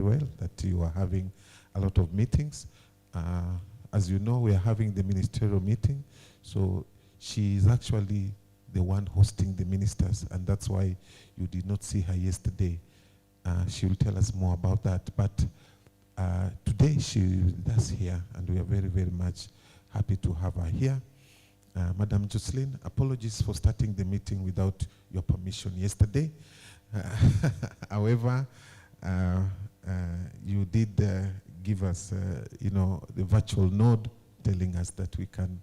well that you are having a lot of meetings. As you know, we are having the ministerial meeting, so she is actually the one hosting the ministers, and that's why you did not see her yesterday. She will tell us more about that, but today she is with us here, and we are very, very much happy to have her here. Madam Jocelyn, apologies for starting the meeting without your permission yesterday. However, you did give us, the virtual nod telling us that we can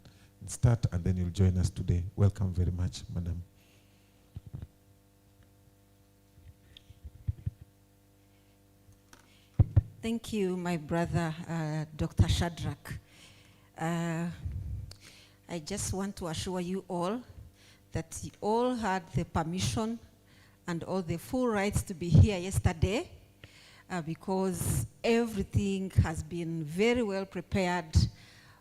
start, and then you'll join us today. Welcome very much, Madam. Thank you, my brother, Dr. Shadrach. I just want to assure you all that you all had the permission and all the full rights to be here yesterday because everything has been very well prepared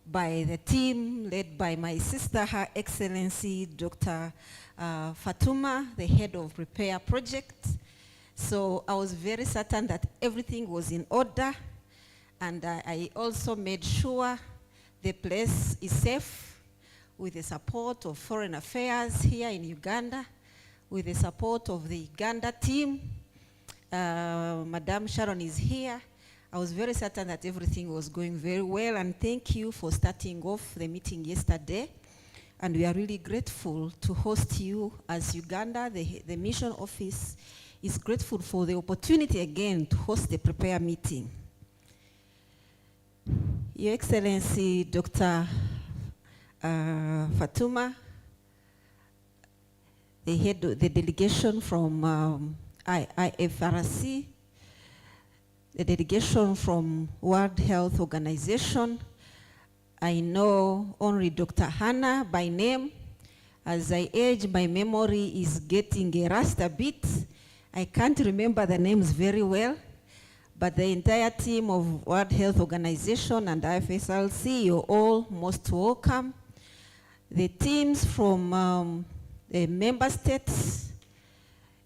by the team led by my sister, Her Excellency, Dr. Fatuma, the head of Prepare Project. So I was very certain that everything was in order, and I also made sure the place is safe with the support of Foreign Affairs here in Uganda, with the support of the Uganda team. Madam Sharon is here. I was very certain that everything was going very well, and thank you for starting off the meeting yesterday. And we are really grateful to host you as Uganda. The mission office is grateful for the opportunity again to host the Prepare meeting. Your Excellency, Dr. Fatuma, the head of the delegation from IFRC, the delegation from World Health Organization. I know only Dr. Hannah by name. As I age, my memory is getting a rust a bit. I can't remember the names very well, but the entire team of World Health Organization and IFSLC, you're all most welcome. The teams from the member states,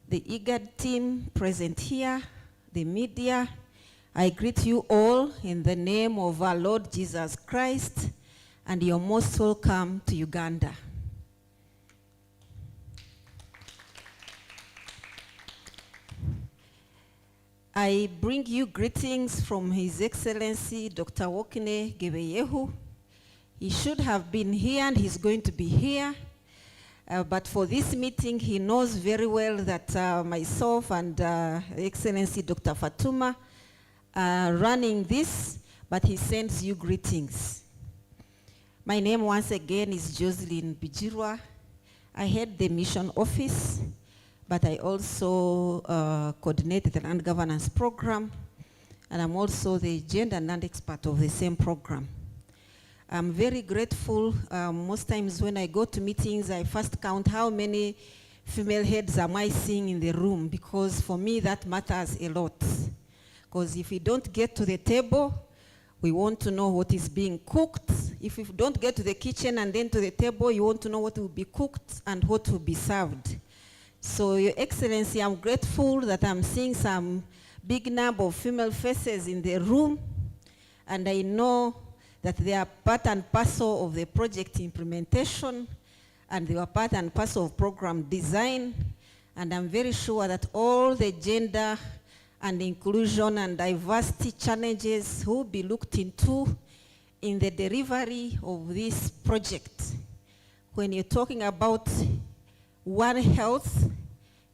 the IGAD team present here, the media, I greet you all in the name of our Lord Jesus Christ, and you're most welcome to Uganda. I bring you greetings from His Excellency Dr. Wokne Gebeyehu. He should have been here and he's going to be here. But for this meeting, he knows very well that myself and Excellency Dr. Fatuma are running this, but he sends you greetings. My name once again is Jocelyn Bijirwa. I head the mission office, but I also coordinate the land governance program, and I'm also the gender non-expert of the same program. I'm very grateful. Most times when I go to meetings, I first count how many female heads am I seeing in the room, because for me that matters a lot. Because if we don't get to the table, we want to know what is being cooked. If we don't get to the kitchen and then to the table, you want to know what will be cooked and what will be served. So, Your Excellency, I'm grateful that I'm seeing some big number of female faces in the room, and I know that they are part and parcel of the project implementation, and they are part and parcel of program design, and I'm very sure that all the gender and inclusion and diversity challenges will be looked into in the delivery of this project. When you're talking about One Health,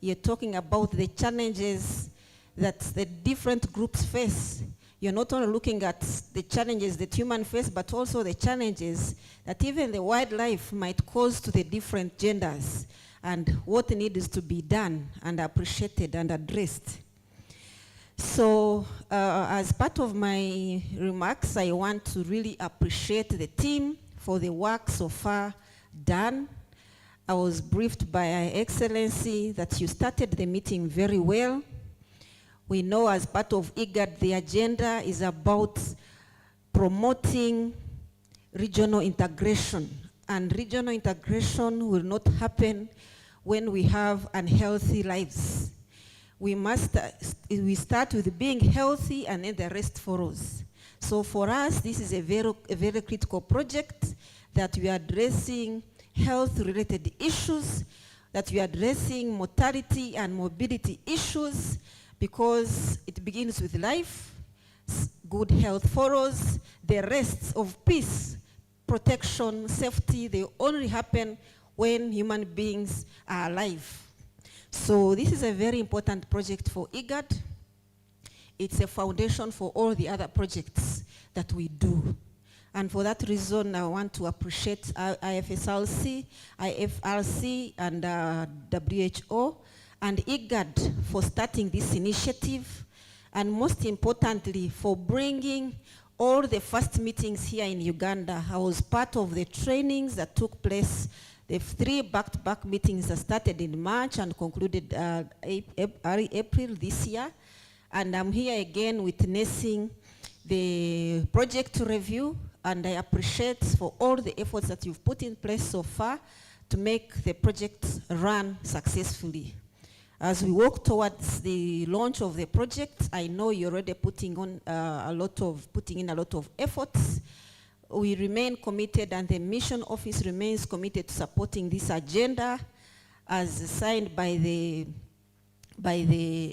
you're talking about the challenges that the different groups face. You're not only looking at the challenges that humans face, but also the challenges that even the wildlife might cause to the different genders, and what needs to be done and appreciated and addressed. So as part of my remarks, I want to really appreciate the team for the work so far done. I was briefed by Her Excellency that you started the meeting very well. We know as part of IGAD, the agenda is about promoting regional integration. And regional integration will not happen when we have unhealthy lives. we start with being healthy, and then the rest follows. So for us, this is a very critical project that we are addressing health-related issues, that we are addressing mortality and mobility issues, because it begins with life, good health follows, the rest of peace, protection, safety, they only happen when human beings are alive. So this is a very important project for IGAD. It's a foundation for all the other projects that we do. And for that reason, I want to appreciate IFRC, and WHO, and IGAD for starting this initiative, and most importantly, for bringing all the first meetings here in Uganda. I was part of the trainings that took place, the 3 back-to-back meetings that started in March and concluded April this year. And I'm here again witnessing the project review, and I appreciate for all the efforts that you've put in place so far to make the project run successfully. As we work towards the launch of the project, I know you're already putting in a lot of efforts. We remain committed, and the mission office remains committed to supporting this agenda as signed by the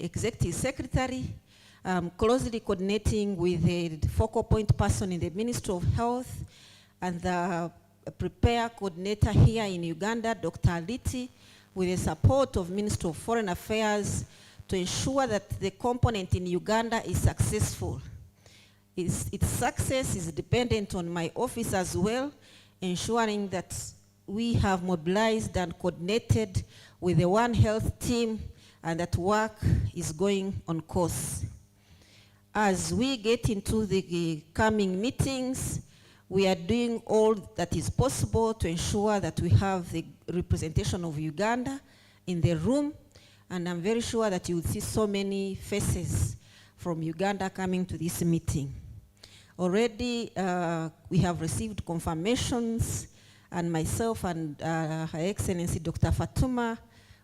executive secretary, closely coordinating with the focal point person in the Ministry of Health and the Prepare coordinator here in Uganda, Dr. Aliti, with the support of Ministry of Foreign Affairs, to ensure that the component in Uganda is successful. Its success is dependent on my office as well, ensuring that we have mobilized and coordinated with the One Health team, and that work is going on course. As we get into the coming meetings, we are doing all that is possible to ensure that we have the representation of Uganda in the room, and I'm very sure that you will see so many faces from Uganda coming to this meeting. Already, we have received confirmations, and myself and Her Excellency Dr. Fatuma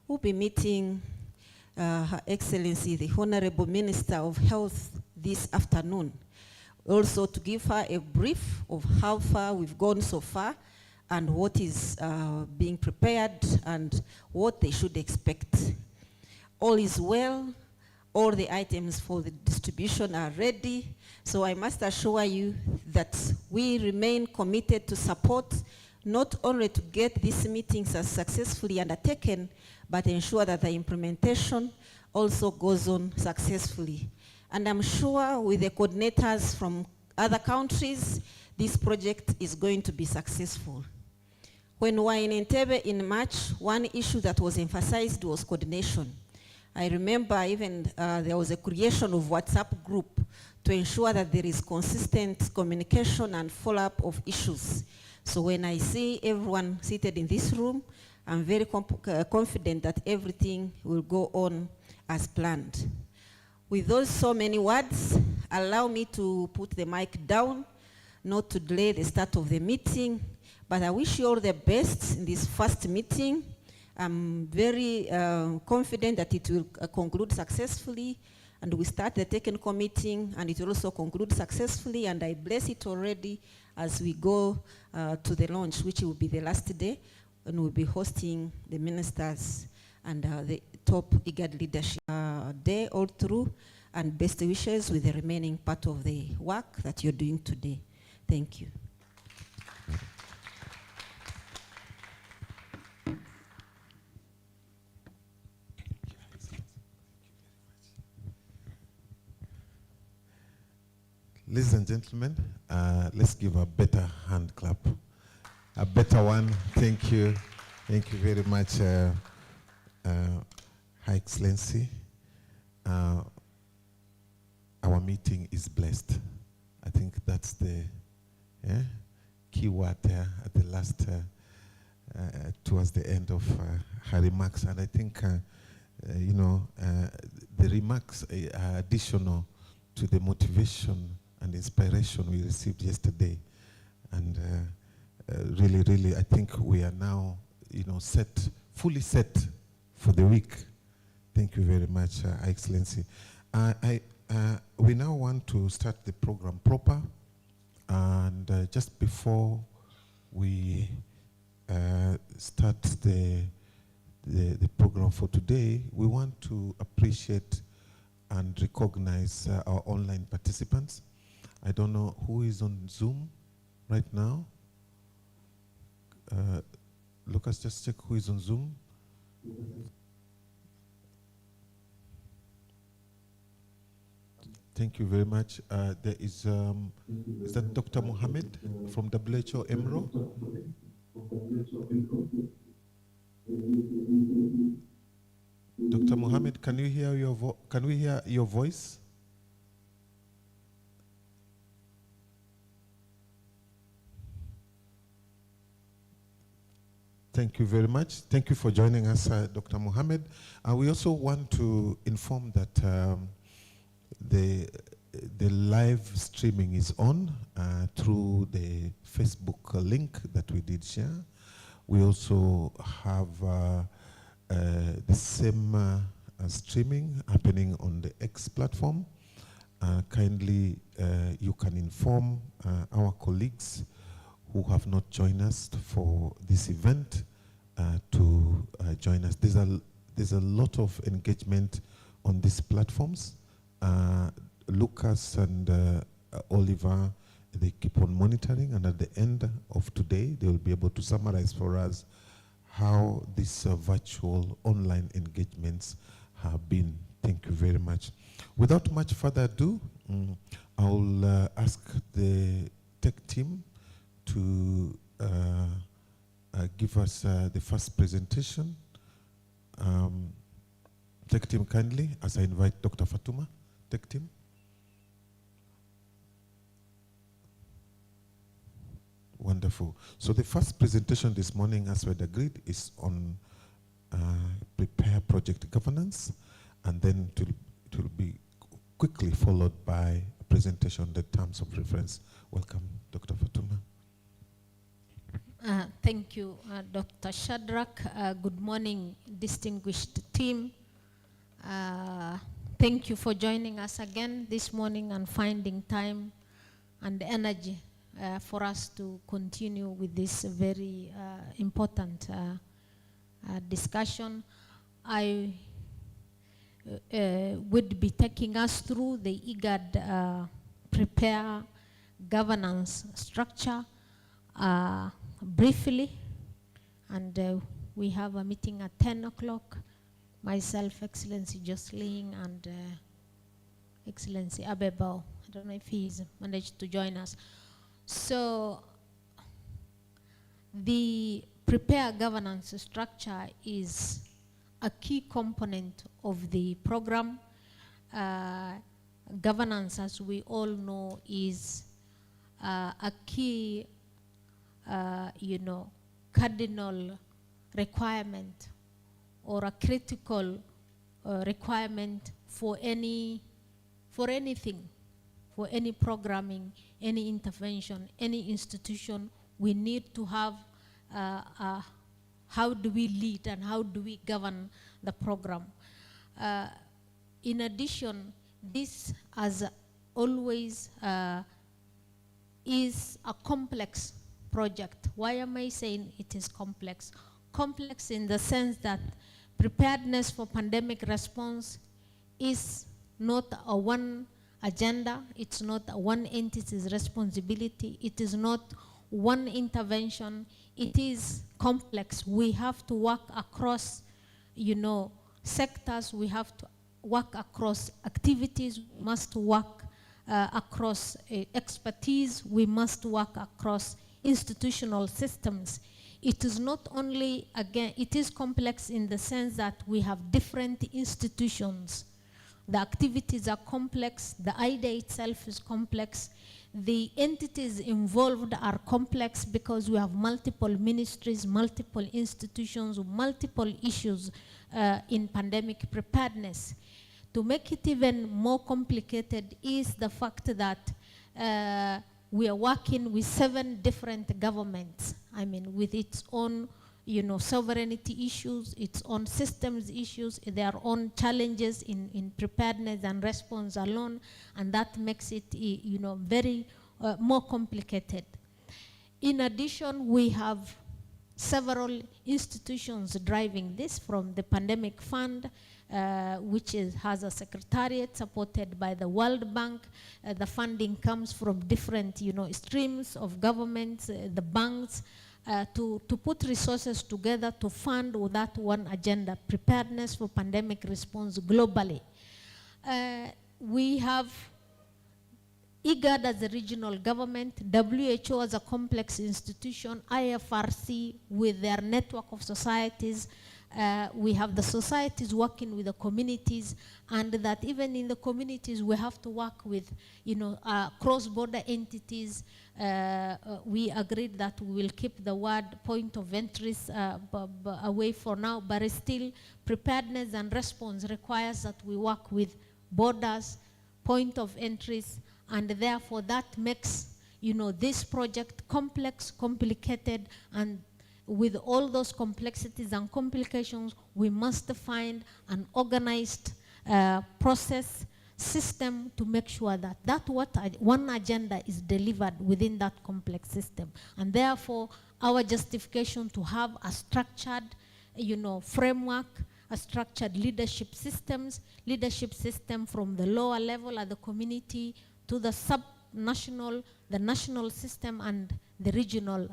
will be meeting Her Excellency the Honorable Minister of Health this afternoon, also to give her a brief of how far we've gone so far and what is being prepared and what they should expect. All is well. All the items for the distribution are ready. So I must assure you that we remain committed to support, not only to get these meetings as successfully undertaken, but ensure that the implementation also goes on successfully. And I'm sure with the coordinators from other countries, this project is going to be successful. When we were in Entebbe in March, one issue that was emphasized was coordination. I remember even there was a creation of WhatsApp group to ensure that there is consistent communication and follow-up of issues. So when I see everyone seated in this room, I'm very confident that everything will go on as planned. With those so many words, allow me to put the mic down, not to delay the start of the meeting, but I wish you all the best in this first meeting. I'm very confident that it will conclude successfully, and we start the technical meeting, and it will also conclude successfully, and I bless it already as we go to the launch, which will be the last day, and we'll be hosting the ministers and the top IGAD leadership day all through, and best wishes with the remaining part of the work that you're doing today. Thank you. Ladies and gentlemen, let's give a better hand clap. A better one. Thank you. Thank you very much, High Excellency. Our meeting is blessed. I think that's the key word at the last, towards the end of her remarks. And I think, the remarks are additional to the motivation and inspiration we received yesterday. And really, I think we are now, fully set for the week Thank you very much, Excellency. We now want to start the program proper, and just before we start the program for today, we want to appreciate and recognize our online participants. I don't know who is on Zoom right now. Lucas, just check who is on Zoom. Thank you very much. There is that Dr. Mohammed from WHO EMRO? Dr. Mohammed, can you hear can we hear your voice? Thank you very much. Thank you for joining us, Dr. Mohammed. We also want to inform that the live streaming is on through the Facebook link that we did share. We also have the same streaming happening on the X platform. Kindly, you can inform our colleagues who have not joined us for this event to join us. There's a lot of engagement on these platforms. Lucas and Oliver, they keep on monitoring, and at the end of today, they will be able to summarize for us how these virtual online engagements have been. Thank you very much. Without much further ado, I'll ask the tech team to give us the first presentation. Tech team, kindly, as I invite Dr. Fatuma. Tech team. Wonderful. So the first presentation this morning, as we had agreed, is on prepare project governance, and then it will be quickly followed by a presentation on the terms of reference. Welcome, Dr. Fatuma. Thank you, Dr. Shadrach. Good morning, distinguished team. Thank you for joining us again this morning and finding time and energy for us to continue with this very important discussion. I would be taking us through the IGAD prepare governance structure briefly, and we have a meeting at 10 o'clock. Myself, Excellency Jocelyn, and Excellency Abebo. I don't know if he's managed to join us. So the prepare governance structure is a key component of the program. Governance, as we all know, is a key, cardinal requirement or a critical requirement for anything, for any programming, any intervention, any institution. We need to have how do we lead and how do we govern the program. In addition, this, as always, is a complex project. Why am I saying it is complex? Complex in the sense that preparedness for pandemic response is not a one agenda, it's not a one entity's responsibility, it is not one intervention, it is complex. We have to work across, sectors, we have to work across activities, we must work across expertise, we must work across institutional systems. It is not only, again, it is complex in the sense that we have different institutions. The activities are complex, the idea itself is complex, the entities involved are complex because we have multiple ministries, multiple institutions, multiple issues in pandemic preparedness. To make it even more complicated is the fact that we are working with 7 different governments, with its own, sovereignty issues, its own systems issues, their own challenges in preparedness and response alone, and that makes it, very more complicated. In addition, we have several institutions driving this, from the Pandemic Fund, which has a secretariat supported by the World Bank. The funding comes from different, streams of governments, the banks, to put resources together to fund that one agenda, preparedness for pandemic response globally. We have IGAD as a regional government, WHO as a complex institution, IFRC with their network of societies. We have the societies working with the communities, and that even in the communities we have to work with, cross-border entities. We agreed that we will keep the word point of entries away for now, but still preparedness and response requires that we work with borders, point of entries, and therefore that makes, this project complex, complicated, and with all those complexities and complications, we must find an organized process, system to make sure that one agenda is delivered within that complex system. And therefore, our justification to have a structured, framework, a structured leadership system from the lower level at the community to the sub-national, the national system, and the regional,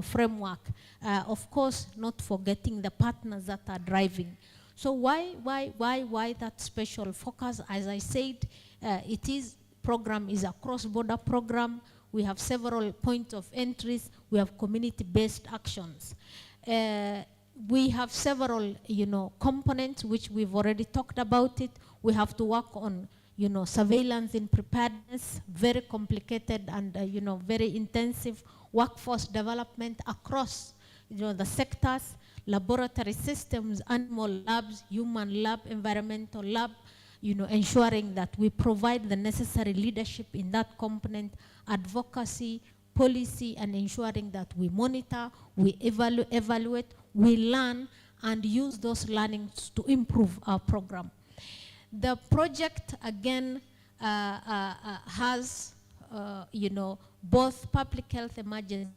framework. Of course, not forgetting the partners that are driving. So why that special focus? As I said, program is a cross-border program. We have several points of entries. We have community-based actions. We have several, components which we've already talked about it. We have to work on, surveillance in preparedness, very complicated and, very intensive workforce development across, the sectors, laboratory systems, animal labs, human lab, environmental lab, ensuring that we provide the necessary leadership in that component, advocacy, policy, and ensuring that we monitor, we evaluate, we learn, and use those learnings to improve our program. The project, again, has, both public health emergency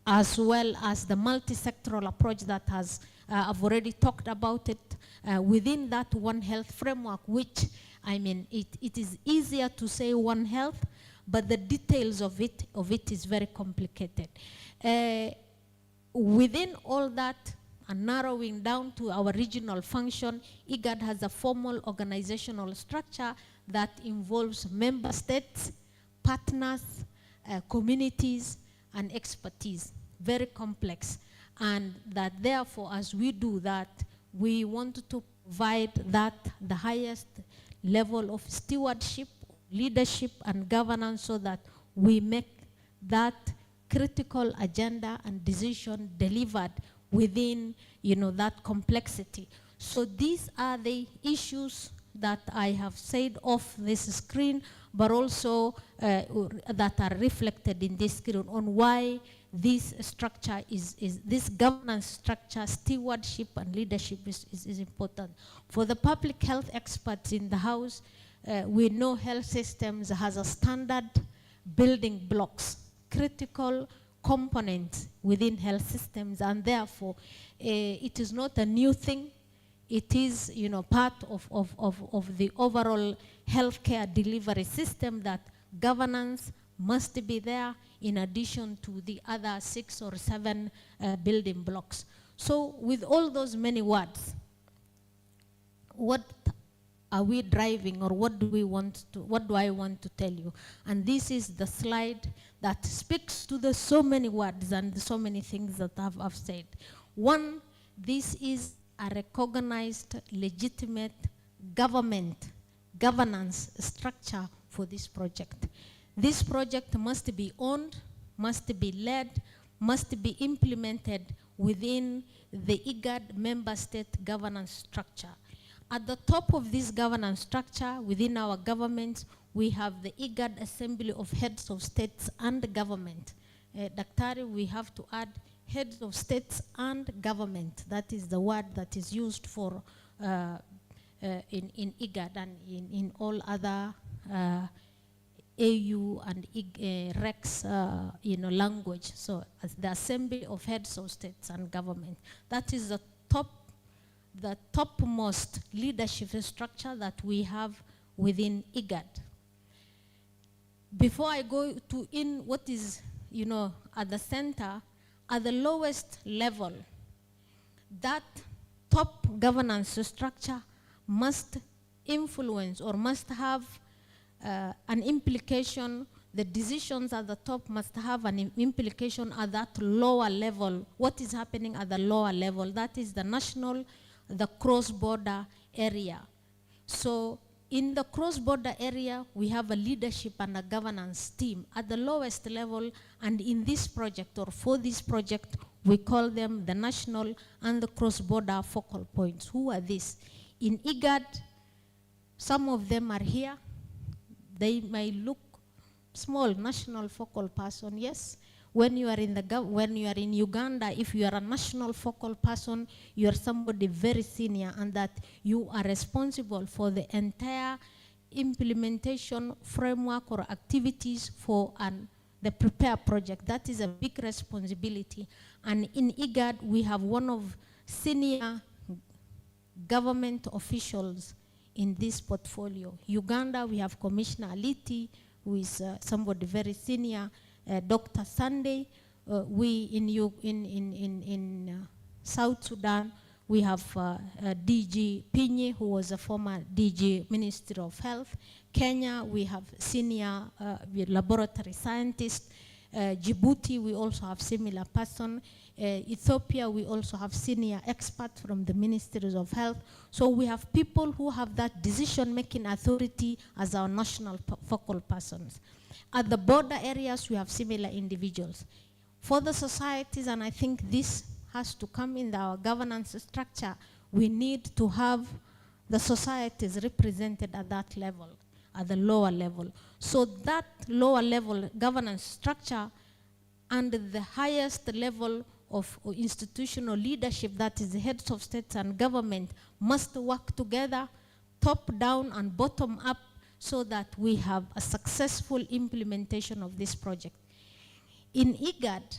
as well as the multi-sectoral approach that has, I've already talked about it, within that One Health framework, which, it is easier to say One Health, but the details of it is very complicated. Within all that, and narrowing down to our regional function, IGAD has a formal organizational structure that involves member states, partners, communities, and expertise. Very complex. And that therefore, as we do that, we want to provide the highest level of stewardship, leadership, and governance so that we make that critical agenda and decision delivered within, that complexity. So these are the issues that I have said off this screen, but also that are reflected in this screen on why this structure this governance structure, stewardship and leadership is important. For the public health experts in the house, we know health systems has a standard building blocks, critical components within health systems, and therefore it is not a new thing. It is, part of the overall healthcare delivery system that governance must be there in addition to the other 6 or 7 building blocks. So with all those many words, what are we driving, or what do I want to tell you? And this is the slide that speaks to the so many words and so many things that I've said. One, this is a recognized, legitimate governance structure for this project. This project must be owned, must be led, must be implemented within the IGAD member state governance structure. At the top of this governance structure within our governments, we have the IGAD Assembly of Heads of States and Government. Daktari, we have to add heads of states and government. That is the word that is used for in IGAD and in all other AU and REX language. So as the Assembly of Heads of States and Government. That is the topmost leadership structure that we have within IGAD. Before I go to what is, at the center, at the lowest level, that top governance structure must influence or must have an implication. The decisions at the top must have an implication at that lower level. What is happening at the lower level? That is the national, the cross-border area. So in the cross-border area, we have a leadership and a governance team at the lowest level, and in this project, or for this project, we call them the national and the cross-border focal points. Who are these? In IGAD, some of them are here. They may look small. National focal person, yes. When you are in Uganda, if you are a national focal person, you are somebody very senior, and that you are responsible for the entire implementation framework or activities for the Prepare project. That is a big responsibility. And in IGAD, we have one of senior government officials in this portfolio. Uganda, we have Commissioner Aliti, who is somebody very senior. Dr. Sunday, we in South Sudan, we have DG Pinyi, who was a former DG Minister of Health. Kenya, we have senior laboratory scientist. Djibouti, we also have similar person. Ethiopia, we also have senior experts from the Ministries of Health. So we have people who have that decision-making authority as our national focal persons. At the border areas, we have similar individuals. For the societies, and I think this has to come in our governance structure, we need to have the societies represented at that level, at the lower level. So that lower level governance structure and the highest level of institutional leadership, that is the heads of states and government, must work together, top down and bottom up, so that we have a successful implementation of this project. In IGAD,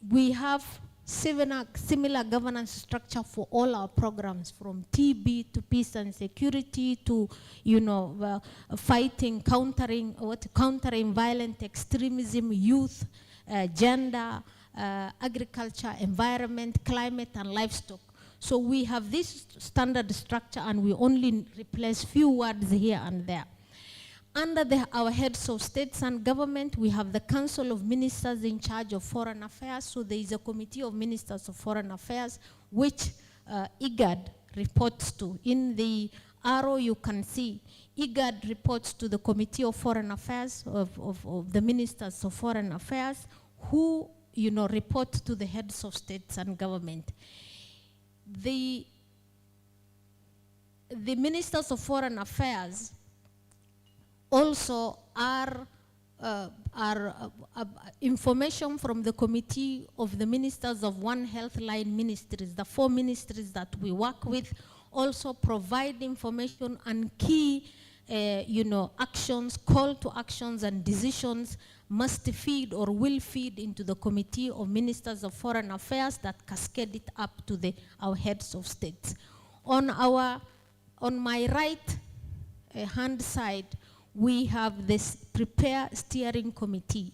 we have similar governance structure for all our programs, from TB to peace and security to countering violent extremism, youth, gender, agriculture, environment, climate, and livestock. So we have this standard structure, and we only replace few words here and there. Under our heads of states and government, we have the Council of Ministers in charge of foreign affairs. So there is a Committee of Ministers of Foreign Affairs, which IGAD reports to. In the arrow, you can see IGAD reports to the Committee of Foreign Affairs of the Ministers of Foreign Affairs, who report to the heads of states and government. The Ministers of Foreign Affairs also are information from the Committee of the Ministers of One Health Line Ministries. The 4 ministries that we work with also provide information and key actions, call to actions and decisions must feed or will feed into the Committee of Ministers of Foreign Affairs that cascade it up to our heads of states. On my right hand side, we have this Prepare Steering Committee.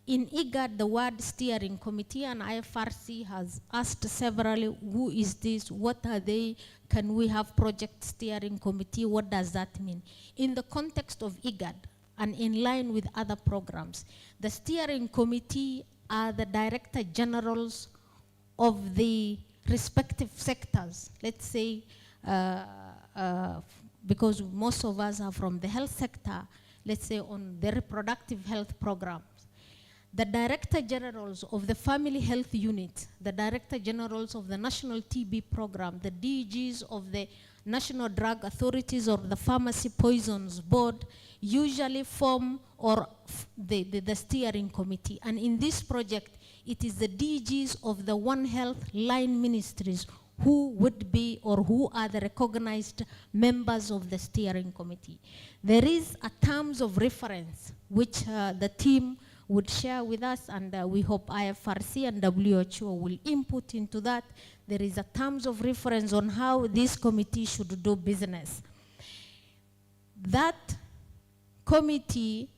In IGAD, the word steering committee, and IFRC has asked severally, who is this, what are they, can we have project steering committee, what does that mean? In the context of IGAD, and in line with other programs, the steering committee are the director generals of the respective sectors. Let's say, because most of us are from the health sector, let's say on the reproductive health programs. The director generals of the family health unit, the director generals of the national TB program, the DGs of the national drug authorities or the pharmacy poisons board usually form the steering committee. And in this project, it is the DGs of the One Health line ministries who would be or who are the recognized members of the steering committee. There is a terms of reference which the team would share with us, and we hope IFRC and WHO will input into that. There is a terms of reference on how this committee should do business. That committee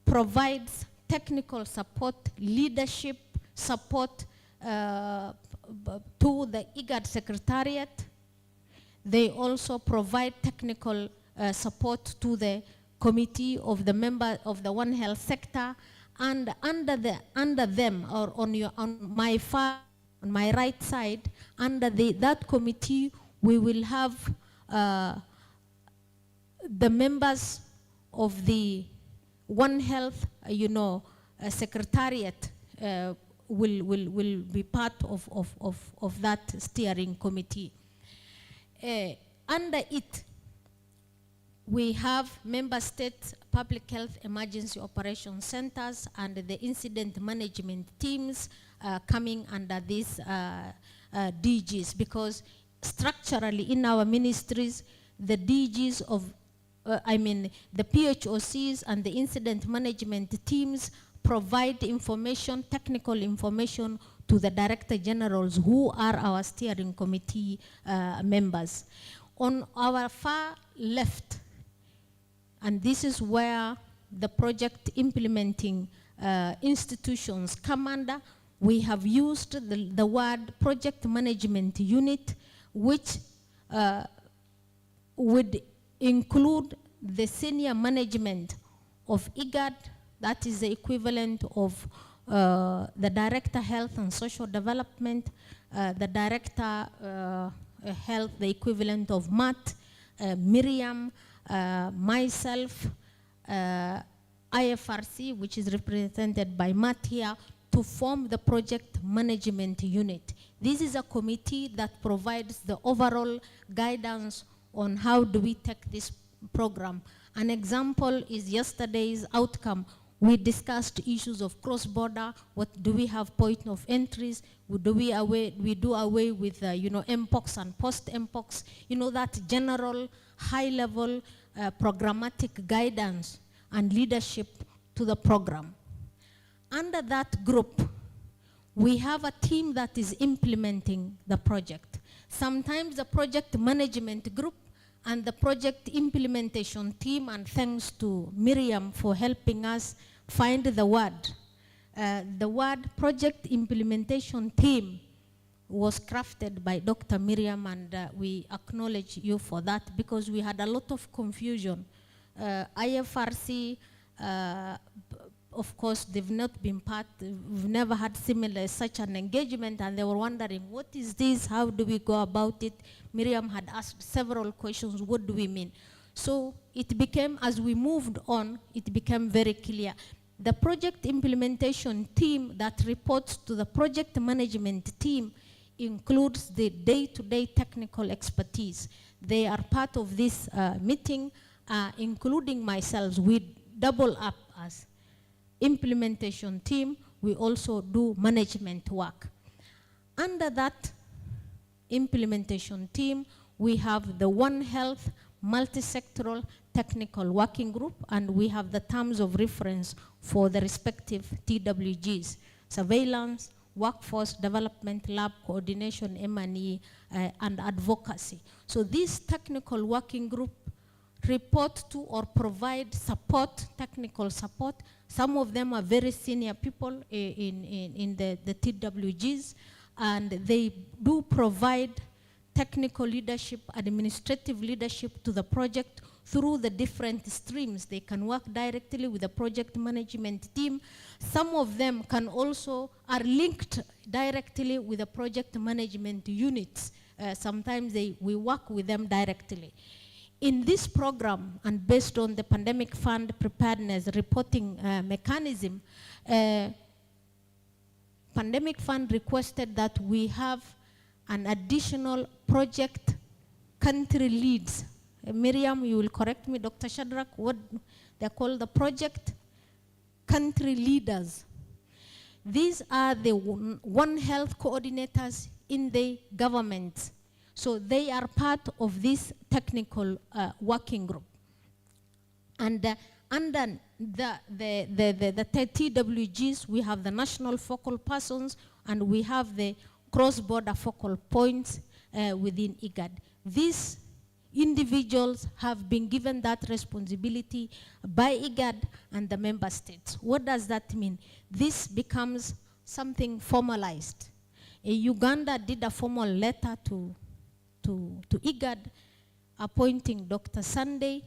provides technical support, leadership support to the IGAD Secretariat. They also provide technical support to the committee of the member of the One Health sector, and under them, or on my right side, under that committee, we will have the members of the One Health, Secretariat will be part of that steering committee. Under it, we have member state public health emergency operation centers and the incident management teams coming under these DGs, because structurally in our ministries, the DGs of, the PHOCs and the incident management teams provide information, technical information to the Director Generals who are our steering committee members. On our far left, and this is where the project implementing institutions come under, we have used the word project management unit, which would include the senior management of IGAD, that is the equivalent of the Director Health and Social Development, the Director Health, the equivalent of Matt, Miriam, myself, IFRC, which is represented by Matt here, to form the project management unit. This is a committee that provides the overall guidance on how do we take this program. An example is yesterday's outcome. We discussed issues of cross-border. What do we have point of entries? We do away with MPOX and post-MPOX. That general high-level programmatic guidance and leadership to the program. Under that group, we have a team that is implementing the project. Sometimes the project management group and the project implementation team, and thanks to Miriam for helping us find the word. The word project implementation team was crafted by Dr. Miriam, and we acknowledge you for that, because we had a lot of confusion. IFRC, of course, they've not been part, we've never had such an engagement, and they were wondering, what is this? How do we go about it? Miriam had asked several questions, what do we mean? So it became, as we moved on, it became very clear. The project implementation team that reports to the project management team includes the day-to-day technical expertise. They are part of this meeting, including myself. We double up as implementation team. We also do management work. Under that implementation team, we have the One Health multi-sectoral technical working group, and we have the terms of reference for the respective TWGs: surveillance, workforce development, lab coordination, M&E, and advocacy. So this technical working group report to or provide support, technical support. Some of them are very senior people in the TWGs, and they do provide technical leadership, administrative leadership to the project through the different streams. They can work directly with the project management team. Some of them are linked directly with the project management units. Sometimes we work with them directly. In this program, and based on the Pandemic Fund Preparedness reporting mechanism, Pandemic Fund requested that we have an additional project country leads. Miriam, you will correct me, Dr. Shadrach, what they're called, the project country leaders. These are the One Health coordinators in the government. So they are part of this technical working group. And under the TWGs, we have the national focal persons, and we have the cross-border focal points within IGAD. These individuals have been given that responsibility by IGAD and the member states. What does that mean? This becomes something formalized. Uganda did a formal letter to IGAD appointing Dr. Sunday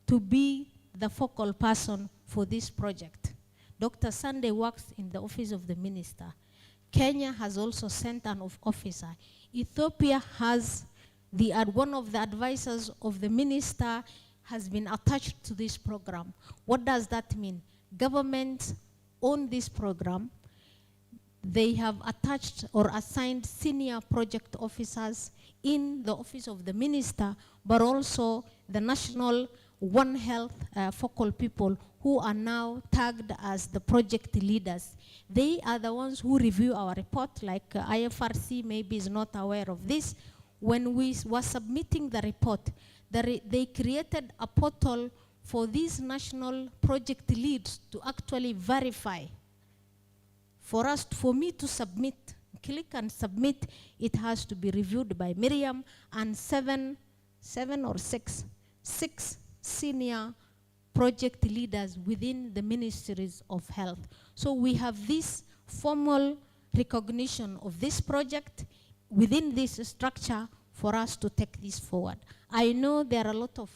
to be the focal person for this project. Dr. Sunday works in the office of the minister. Kenya has also sent an officer. Ethiopia has one of the advisors of the minister has been attached to this program. What does that mean? Governments own this program. They have attached or assigned senior project officers in the office of the minister, but also the national One Health focal people who are now tagged as the project leaders. They are the ones who review our report, like IFRC maybe is not aware of this. When we were submitting the report, they created a portal for these national project leads to actually verify. For me to submit, click and submit, it has to be reviewed by Miriam and six senior project leaders within the ministries of health. So we have this formal recognition of this project within this structure for us to take this forward. I know there are a lot of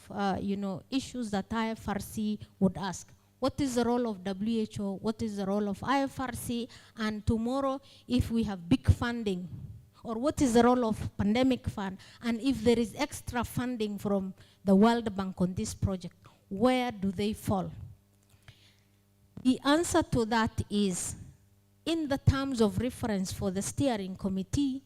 issues that IFRC would ask. What is the role of WHO? What is the role of IFRC? And tomorrow, if we have big funding, or what is the role of pandemic fund? And if there is extra funding from the World Bank on this project, where do they fall? The answer to that is, in the terms of reference for the steering committee,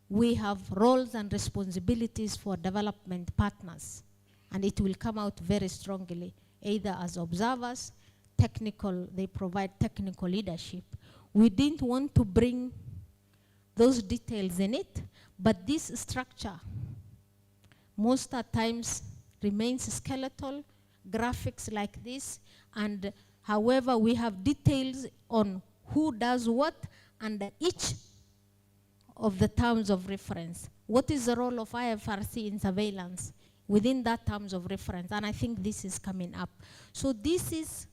we have roles and responsibilities for development partners. And it will come out very strongly, either as observers, they provide technical leadership. We didn't want to bring those details in it, but this structure most of the times remains skeletal, graphics like this, and however we have details on who does what under each of the terms of reference. What is the role of IFRC in surveillance within that terms of reference? And I think this is coming up. So this is,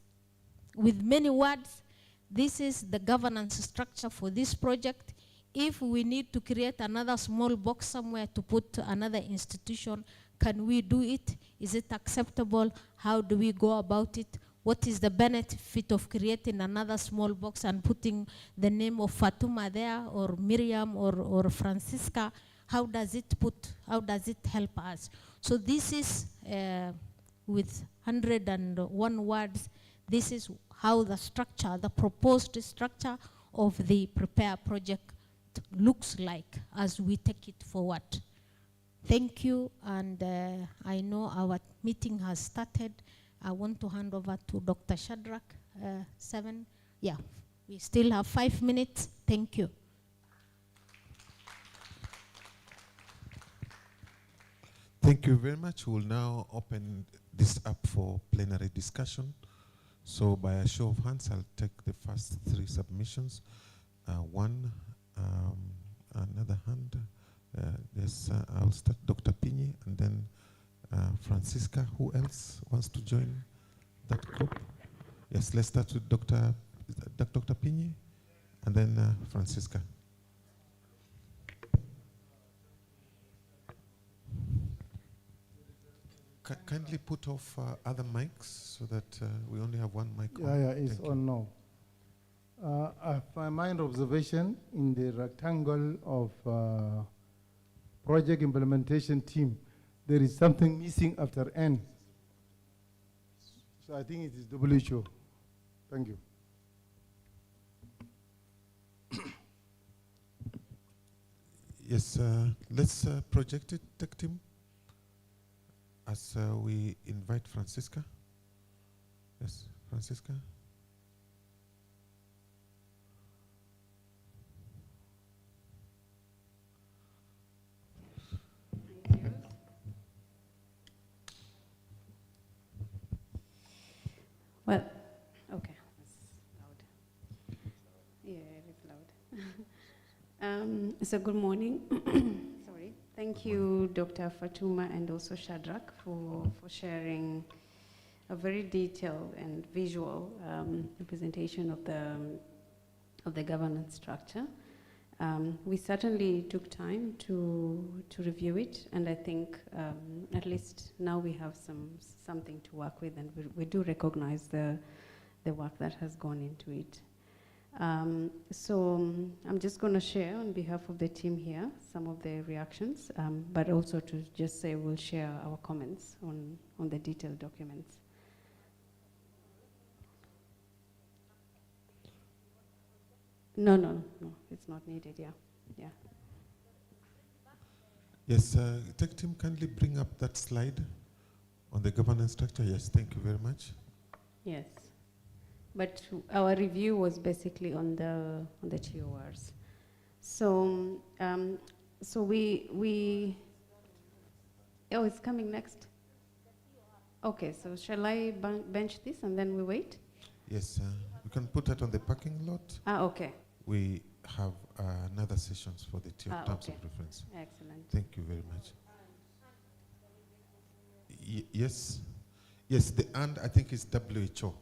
with many words, this is the governance structure for this project. If we need to create another small box somewhere to put another institution, can we do it? Is it acceptable? How do we go about it? What is the benefit of creating another small box and putting the name of Fatuma there, or Miriam, or Francisca? How does it help us? So this is, with 101 words, this is how the structure, the proposed structure of the Prepare project looks like as we take it forward. Thank you, and I know our meeting has started. I want to hand over to Dr. Shadrach. We still have 5 minutes. Thank you. Thank you very much. We will now open this up for plenary discussion. So by a show of hands, I'll take the first 3 submissions. Another hand. I'll start Dr. Pinyi, and then Francisca. Who else wants to join that group? Yes, let's start with Dr. Pinyi, and then Francisca. Kindly put off other mics so that we only have one mic. It's on now. My mind observation in the rectangle of project implementation team, there is something missing after N. So I think it is WHO. Thank you. Yes, let's project it, tech team. as we invite Francisca. Yes, Francisca. Well, okay, that's loud. Yeah, it is loud. So good morning. Sorry. Thank you, Dr. Fatuma and also Shadrach for sharing a very detailed and visual representation of the governance structure. We certainly took time to review it, and I think at least now we have something to work with, and we do recognize the work that has gone into it. So I'm just going to share on behalf of the team here some of the reactions, but also to just say we'll share our comments on the detailed documents. No, it's not needed, yeah. Yes, tech team, kindly bring up that slide on the governance structure. Yes, thank you very much. Yes, but our review was basically on the TORs. So we oh, it's coming next. Okay, so shall I bench this and then we wait? Yes, you can put that on the parking lot. Okay. We have another sessions for the terms Okay. of reference. Excellent. Thank you very much. Yes, the and I think it's WHO.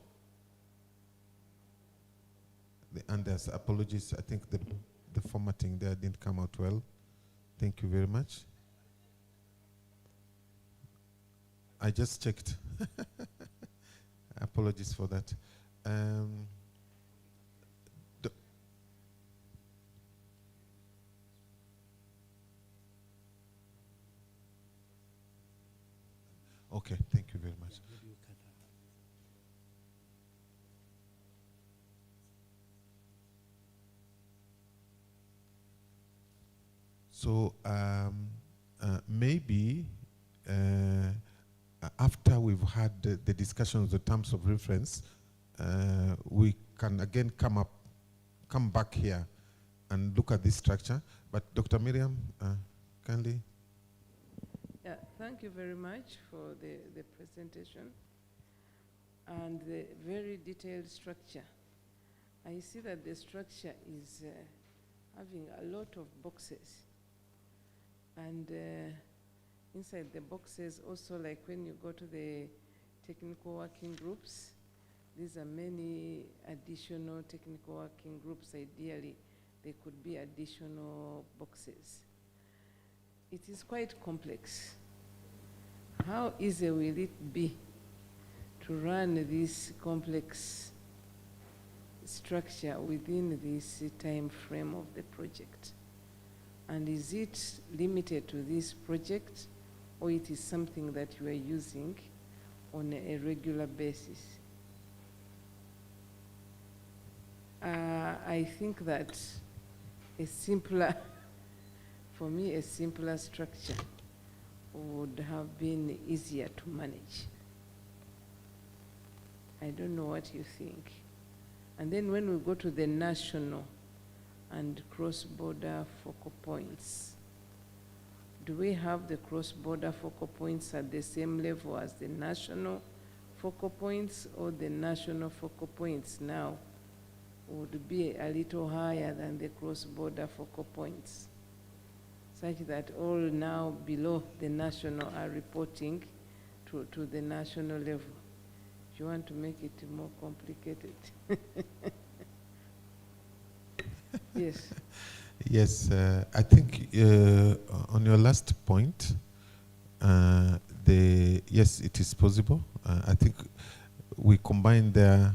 The and there's apologies. I think the formatting there didn't come out well. Thank you very much. I just checked. Apologies for that. Okay, thank you very much. So maybe after we've had the discussion of the terms of reference, we can again come back here and look at this structure. But Dr. Miriam, kindly. Yeah, thank you very much for the presentation and the very detailed structure. I see that the structure is having a lot of boxes. And inside the boxes, also like when you go to the technical working groups, these are many additional technical working groups. Ideally, there could be additional boxes. It is quite complex. How easy will it be to run this complex structure within this time frame of the project? And is it limited to this project, or it is something that you are using on a regular basis? I think that a simpler, for me, a simpler structure would have been easier to manage. I don't know what you think. And then when we go to the national and cross-border focal points, do we have the cross-border focal points at the same level as the national focal points, or the national focal points now would be a little higher than the cross-border focal points, such that all now below the national are reporting to the national level? Do you want to make it more complicated? Yes. Yes, I think on your last point, yes, it is possible. I think we combined there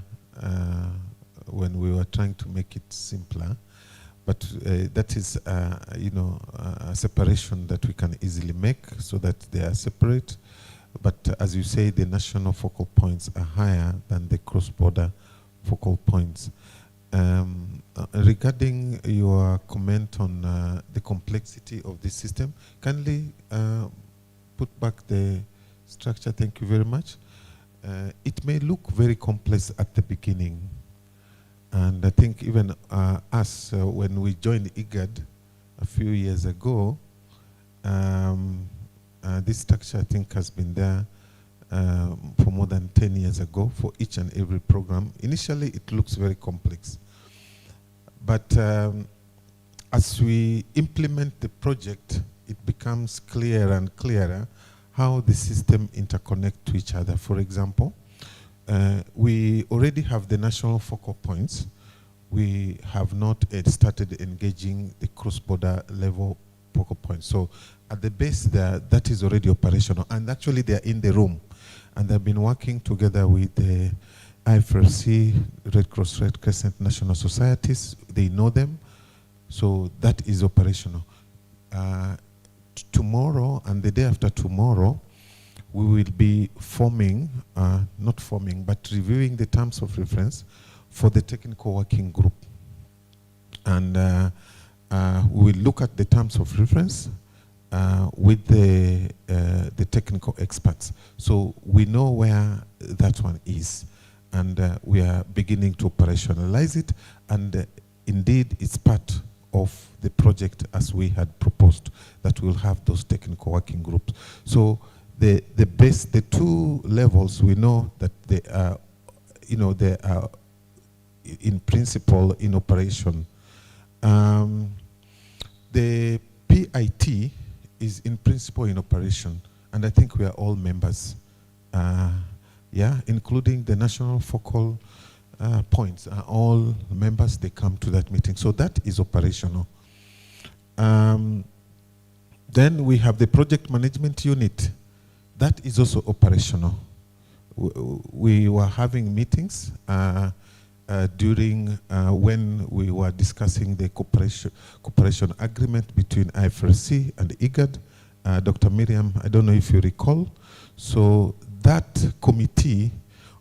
when we were trying to make it simpler, but that is, a separation that we can easily make so that they are separate. But as you say, the national focal points are higher than the cross-border focal points. Regarding your comment on the complexity of this system, kindly put back the structure, thank you very much. It may look very complex at the beginning. And I think even us, when we joined IGAD a few years ago, this structure, I think, has been there for more than 10 years ago for each and every program. Initially, it looks very complex. But as we implement the project, it becomes clearer and clearer how the system interconnect to each other. For example, we already have the national focal points. We have not started engaging the cross-border level focal points. So at the base there, that is already operational. And actually they're in the room. And they've been working together with the IFRC, Red Cross, Red Crescent National Societies. They know them. So that is operational. Tomorrow and the day after tomorrow, we will be forming, not forming, but reviewing the terms of reference for the technical working group. And we will look at the terms of reference with the technical experts. So we know where that one is. And we are beginning to operationalize it. And indeed, it's part of the project as we had proposed, that we'll have those technical working groups. So the two levels, we know that they are, they are in principle in operation. The PIT is in principle in operation, and I think we are all members, including the national focal points are all members. They come to that meeting, so that is operational. Then we have the project management unit. That is also operational. We were having meetings during when we were discussing the cooperation agreement between IFRC and IGAD. Dr. Miriam, I don't know if you recall. So that committee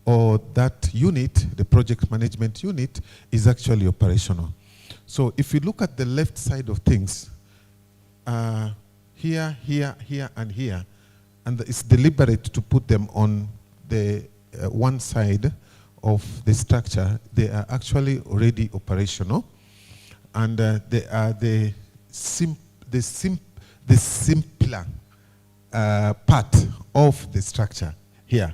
or that unit, the project management unit, is actually operational. So if you look at the left side of things, here, here, here, and here, and it's deliberate to put them on the one side of the structure, they are actually already operational, and they are the simpler part of the structure here.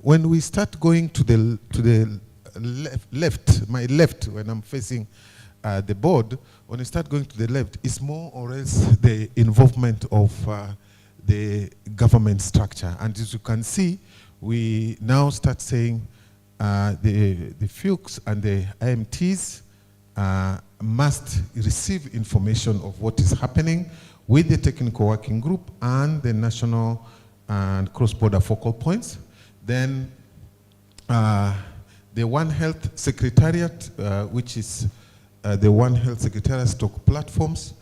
When we start going to the left, my left, when I'm facing the board, when we start going to the left, it's more or less the involvement of the government structure. And as you can see, we now start saying the FUCs and the IMTs must receive information of what is happening with the technical working group and the national and cross-border focal points. Then the One Health Secretariat, which is the One Health Secretariat stock platforms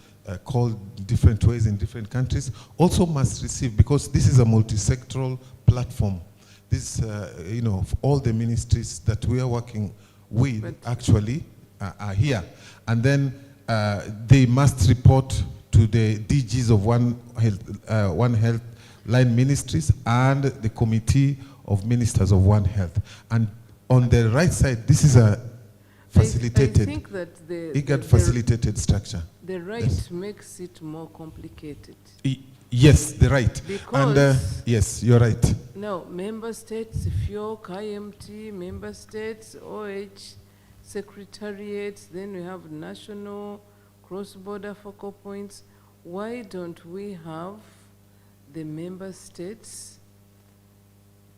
called different ways in different countries, also must receive, because this is a multi-sectoral platform. This, all the ministries that we are working with actually are here. And then they must report to the DGs of One Health line ministries and the Committee of Ministers of One Health. And on the right side, this is a facilitated, I think that IGAD facilitated structure. The right makes it more complicated. Yes, the right. Because and yes, you're right. No, member states, FIOC, IMT, member states, OH, secretariats, then we have national cross-border focal points. Why don't we have the member states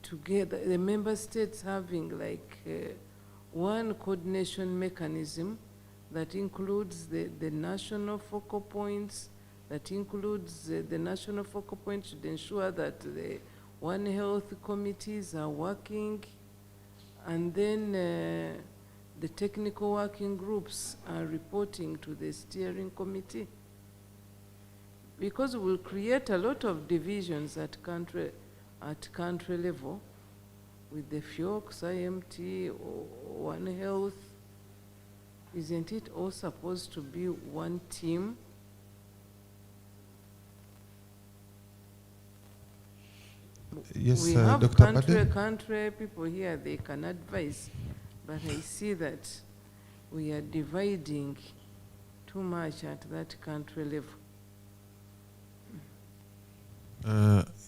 together, the member states having like one coordination mechanism that includes the national focal points, that includes the national focal points should ensure that the One Health committees are working, and then the technical working groups are reporting to the steering committee. Because we'll create a lot of divisions at country level with the FIOCs, IMT, One Health. Isn't it all supposed to be one team? Yes, we have Dr. Bade. country people here, they can advise, but I see that we are dividing too much at that country level.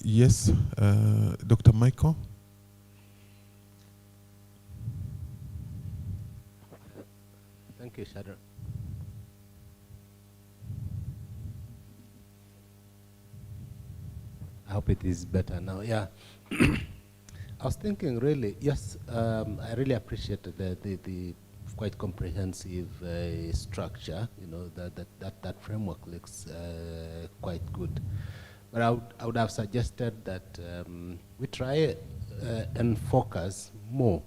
Yes, Dr. Michael. Thank you, Shadrach. I hope it is better now. Yeah. I was thinking, really, yes, I really appreciated the quite comprehensive structure. You know, that framework looks quite good. But I would have suggested that we try and focus more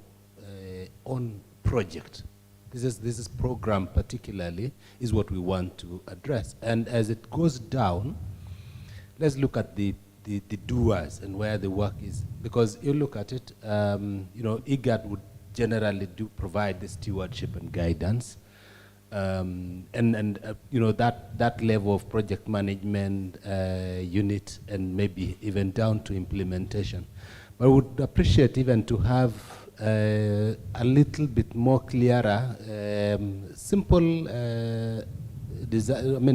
on project. This is program particularly is what we want to address. And as it goes down, let's look at the doers and where the work is. Because you look at it, you know, IGAD would generally provide the stewardship and guidance. You know, that level of project management unit and maybe even down to implementation. But I would appreciate even to have a little bit more clearer, simple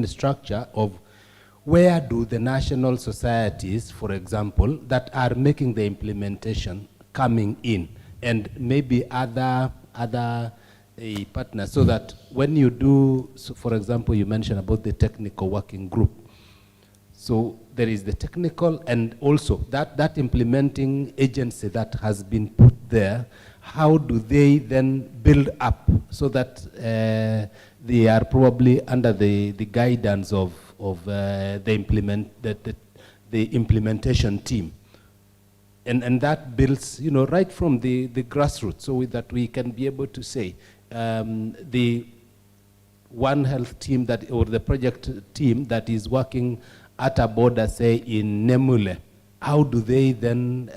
structure of where do the national societies, for example, that are making the implementation coming in, and maybe other partners, so that when you do, so for example, you mentioned about the technical working group. So there is the technical and also that implementing agency that has been put there. How do they then build up so that they are probably under the guidance of the implementation team, and that builds, you know, right from the grassroots, so that we can be able to say the One Health team that, or the project team that is working at a border, say in Nemule, how do they then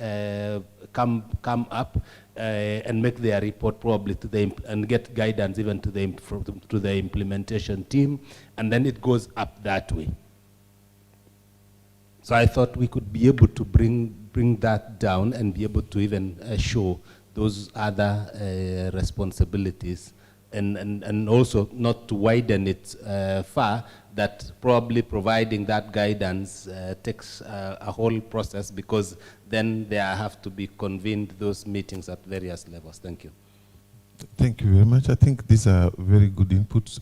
come up and make their report probably to the and get guidance even to the implementation team, and then it goes up that way. So I thought we could be able to bring that down and be able to even show those other responsibilities, and also not to widen it far, that probably providing that guidance takes a whole process, because then there have to be convened those meetings at various levels. Thank you. Thank you very much. I think these are very good inputs.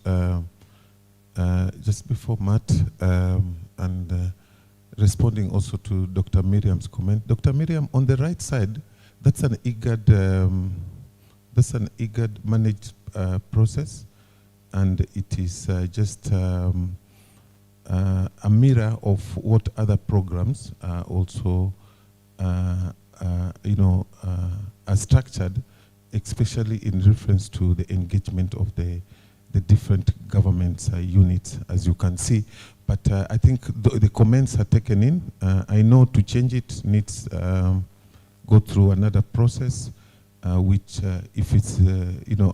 Just before Matt, and responding also to Dr. Miriam's comment. Dr. Miriam, on the right side, that's an IGAD managed process, and it is just a mirror of what other programs also are structured, especially in reference to the engagement of the different government units, as you can see. But I think the comments are taken in. I know to change it needs go through another process, which if it's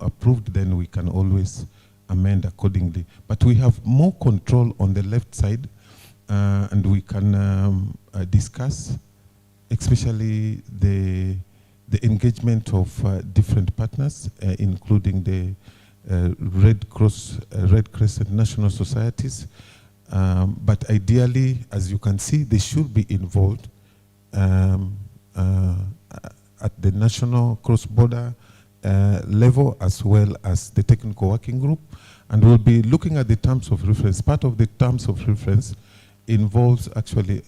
approved, then we can always amend accordingly. But we have more control on the left side, and we can discuss, especially the engagement of different partners, including the Red Crescent national societies. But ideally, as you can see, they should be involved at the national cross-border level, as well as the technical working group. And we'll be looking at the terms of reference. Part of the terms of reference involves actually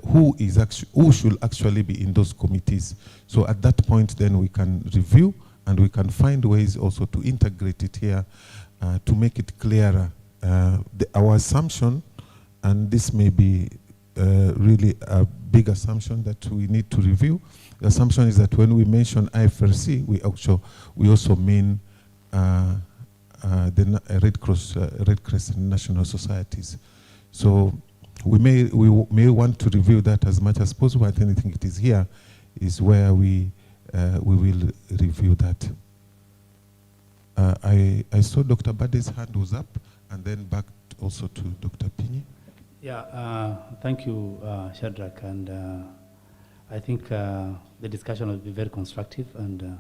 who should actually be in those committees. So at that point, then we can review and we can find ways also to integrate it here to make it clearer. Our assumption, and this may be really a big assumption that we need to review, the assumption is that when we mention IFRC, we also mean the Red Crescent national societies. So we may want to review that as much as possible. I think it is here is where we will review that. I saw Dr. Bade's hand was up, and then back also to Dr. Pini. Yeah, thank you, Shadrach. And I think the discussion will be very constructive, and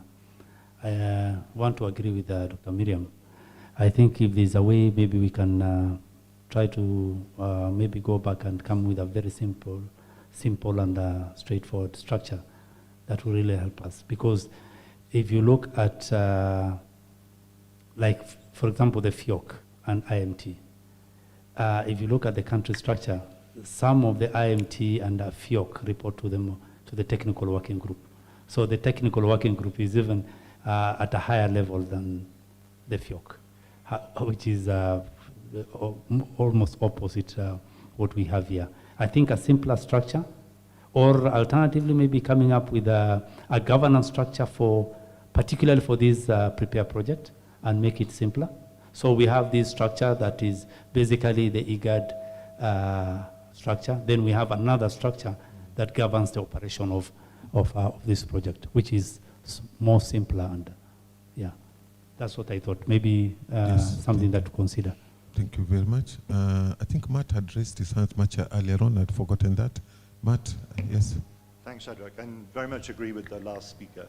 I want to agree with Dr. Miriam. I think if there's a way, maybe we can try to maybe go back and come with a very simple and straightforward structure that will really help us. Because if you look at, like, for example, the FIOC and IMT, if you look at the country structure, some of the IMT and the FIOC report to the technical working group. So the technical working group is even at a higher level than the FIOC, which is almost opposite what we have here. I think a simpler structure, or alternatively maybe coming up with a governance structure particularly for this Prepare project, and make it simpler. So we have this structure that is basically the IGAD structure. Then we have another structure that governs the operation of this project, which is more simpler, and yeah, that's what I thought. Maybe something that to consider. Thank you very much. I think Matt had raised his hand much earlier on. I'd forgotten that. Matt, yes. Thanks, Shadrach, and very much agree with the last speaker.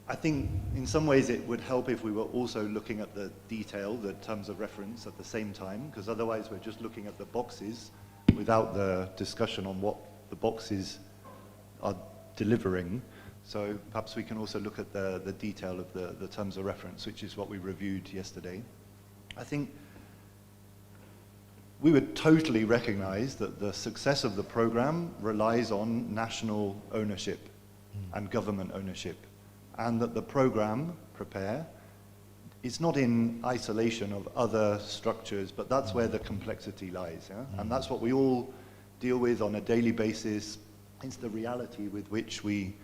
I think in some ways it would help if we were also looking at the detail, the terms of reference at the same time, because otherwise we're just looking at the boxes without the discussion on what the boxes are delivering. So perhaps we can also look at the detail of the terms of reference, which is what we reviewed yesterday. I think we would totally recognize that the success of the program relies on national ownership and government ownership, and that the program, Prepare, is not in isolation of other structures, but that's where the complexity lies, yeah? And that's what we all deal with on a daily basis. It's the reality with which we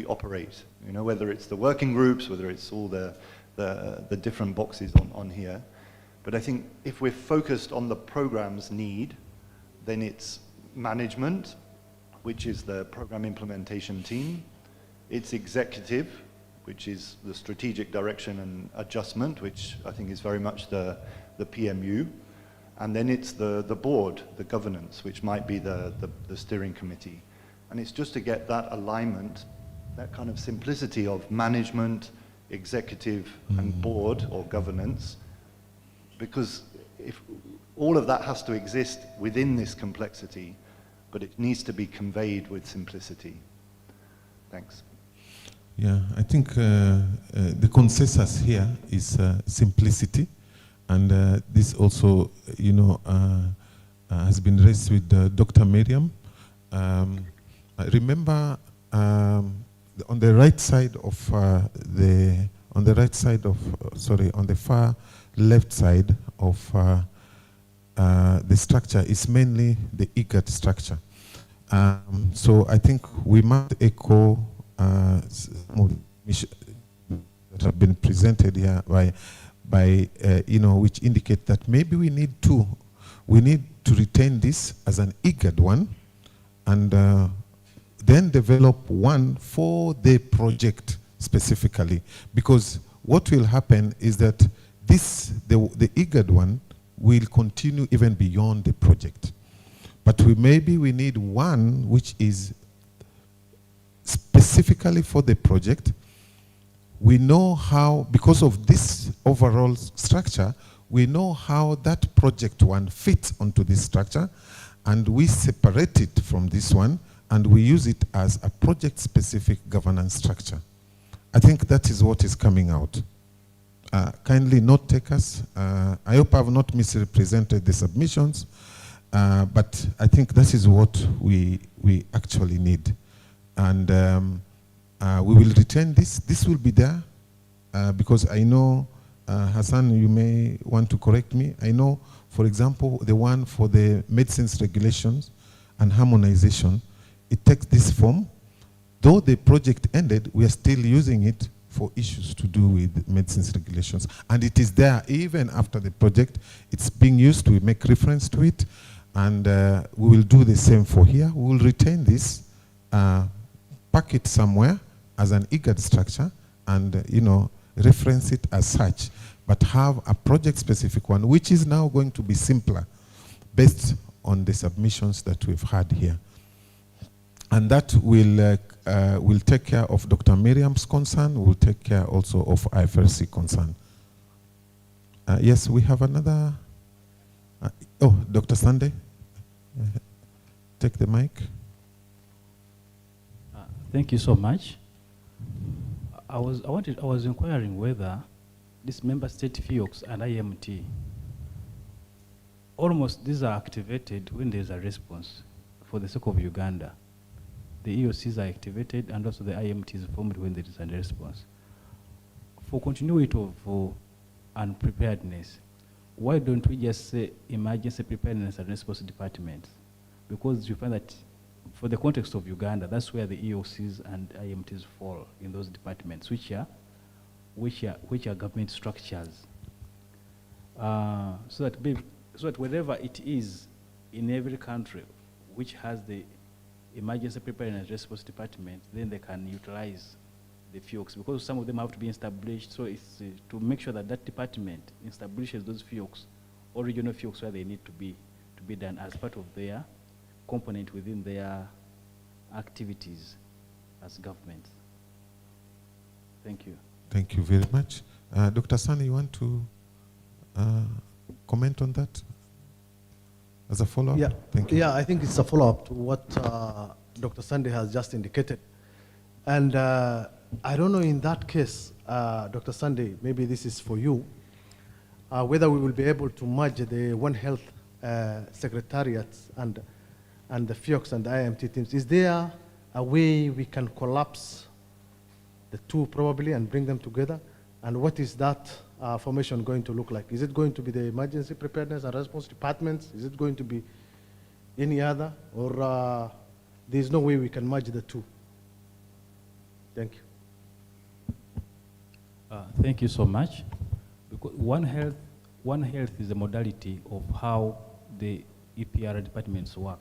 operate, you know, whether it's the working groups, whether it's all the different boxes on here. But I think if we're focused on the program's need, then it's management, which is the program implementation team. It's executive, which is the strategic direction and adjustment, which I think is very much the PMU. And then it's the board, the governance, which might be the steering committee. And it's just to get that alignment, that kind of simplicity of management, executive, and board or governance, because if all of that has to exist within this complexity, but it needs to be conveyed with simplicity. Thanks. Yeah, I think the consensus here is simplicity, and this also, you know, has been raised with Dr. Miriam. I remember on the right side of on the far left side of the structure is mainly the IGAD structure. So I think we must echo some that have been presented here by you know, which indicate that maybe we need to retain this as an IGAD one, and then develop one for the project specifically, because what will happen is that the IGAD one will continue even beyond the project. But maybe we need one which is specifically for the project. We know how, because of this overall structure, we know how that project one fits onto this structure, and we separate it from this one, and we use it as a project-specific governance structure. I think that is what is coming out. Kindly note takers, I hope I have not misrepresented the submissions, but I think that is what we actually need. And we will retain this. This will be there, because I know, Hassan, you may want to correct me. I know, for example, the one for the medicines regulations and harmonization, it takes this form. Though the project ended, we are still using it for issues to do with medicines regulations. And it is there even after the project. It's being used, we make reference to it, and we will do the same for here. We will retain this, pack it somewhere as an IGAD structure, and you know, reference it as such, but have a project-specific one, which is now going to be simpler, based on the submissions that we've had here. And that will take care of Dr. Miriam's concern, will take care also of IFRC concern. Yes, we have another. Dr. Sunday, take the mic. Thank you so much. I was inquiring whether this member state FIOCs and IMT, almost these are activated when there's a response for the sake of Uganda. The EOCs are activated and also the IMT is formed when there is a response. For continuity of unpreparedness, why don't we just say emergency preparedness and response departments? Because you find that for the context of Uganda, that's where the EOCs and IMTs fall in those departments, which are government structures. So that wherever it is in every country which has the emergency preparedness response department, then they can utilize the FIOCs, because some of them have to be established. So it's to make sure that that department establishes those FIOCs, or regional FIOCs where they need to be done as part of their component within their activities as government. Thank you. Thank you very much. Dr. Sani, you want to comment on that as a follow-up? Yeah. Thank you. Yeah, I think it's a follow-up to what Dr. Sunday has just indicated. And I don't know in that case, Dr. Sunday, maybe this is for you, whether we will be able to merge the One Health secretariats and the FIOCs and the IMT teams. Is there a way we can collapse the two probably and bring them together? And what is that formation going to look like? Is it going to be the emergency preparedness and response departments? Is it going to be any other? Or there's no way we can merge the two? Thank you. Thank you so much. Because One Health is a modality of how the EPR departments work.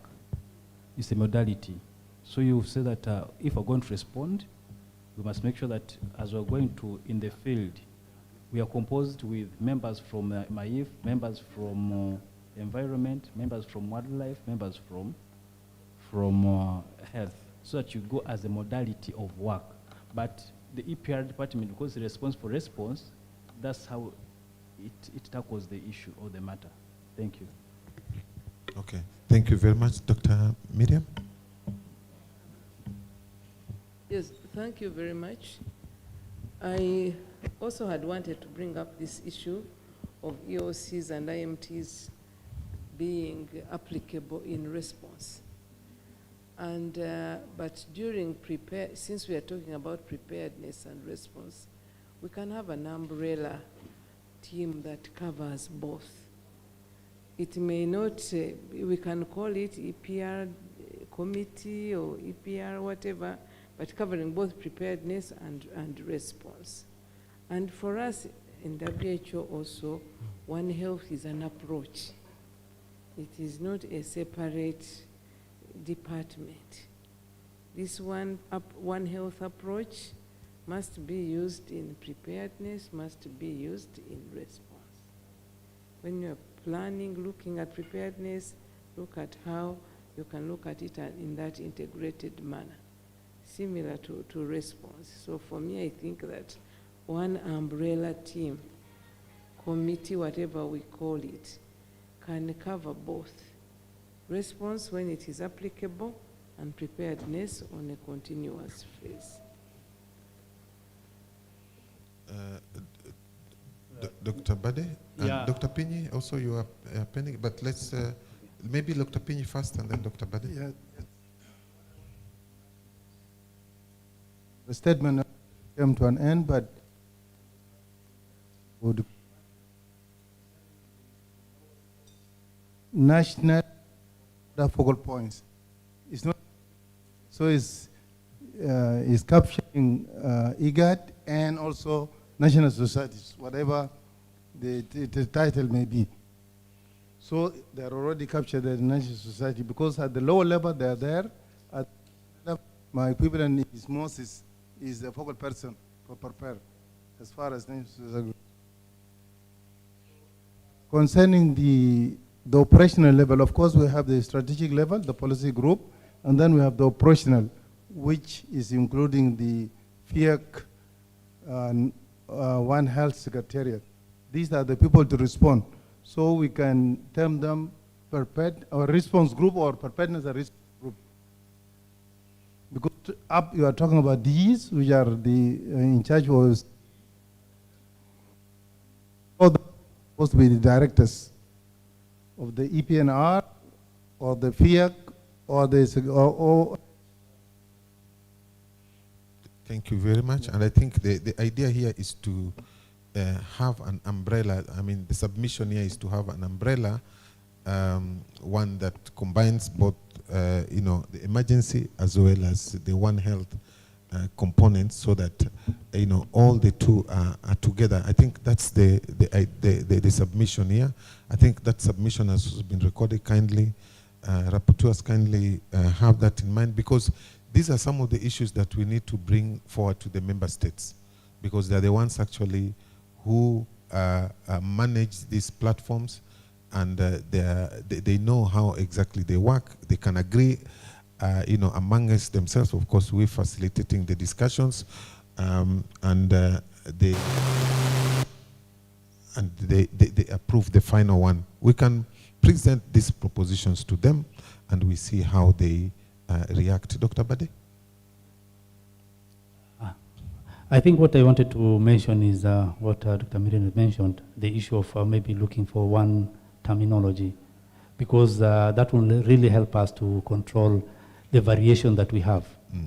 It's a modality. So you say that if we're going to respond, we must make sure that as we're going to in the field, we are composed with members from MAIF, members from environment, members from wildlife, members from health, so that you go as a modality of work. But the EPR department, because the response for response, that's how it tackles the issue or the matter. Thank you. Okay, thank you very much. Dr. Miriam? Yes, thank you very much. I also had wanted to bring up this issue of EOCs and IMTs being applicable in response. And, but during since we are talking about preparedness and response, we can have an umbrella team that covers both. It may not, we can call it EPR committee or EPR whatever, but covering both preparedness and response. And for us in WHO also, One Health is an approach. It is not a separate department. This One Health approach must be used in preparedness, must be used in response. When you're planning, looking at preparedness, look at how you can look at it in that integrated manner, similar to response. So for me, I think that one umbrella team, committee, whatever we call it, can cover both. Response when it is applicable and preparedness on a continuous phase. Dr. Bade? Yeah. And Dr. Pini, also you are pending, but let's, maybe Dr. Pini first and then Dr. Bade. Yeah. The statement came to an end, but would national focal points. It's not so. It's capturing IGAD and also national societies, whatever the title may be. So they're already captured at the national society because at the lower level they're there. At my equivalent is Moses is the focal person for prepare as far as national society. Concerning the operational level. Of course, we have the strategic level, the policy group, and then we have the operational, which is including the FIAC One Health Secretariat. These are the people to respond. So we can term them or response group or preparedness and response group. Because up you are talking about these, which are the in charge was supposed to be the directors of the EPNR or the FIAC or the Thank you very much. And I think the idea here is to have an umbrella. I mean, the submission here is to have an umbrella, one that combines both, the emergency as well as the One Health components, so that all the two are together. I think that's the submission here. I think that submission has been recorded. Kindly, rapporteurs, kindly have that in mind, because these are some of the issues that we need to bring forward to the member states, because they're the ones actually who manage these platforms, and they know how exactly they work. They can agree amongst themselves. Of course, we're facilitating the discussions, and they approve the final one. We can present these propositions to them, and we see how they react. Dr. Bade? I think what I wanted to mention is what Dr. Miriam mentioned, the issue of maybe looking for one terminology, because that will really help us to control the variation that we have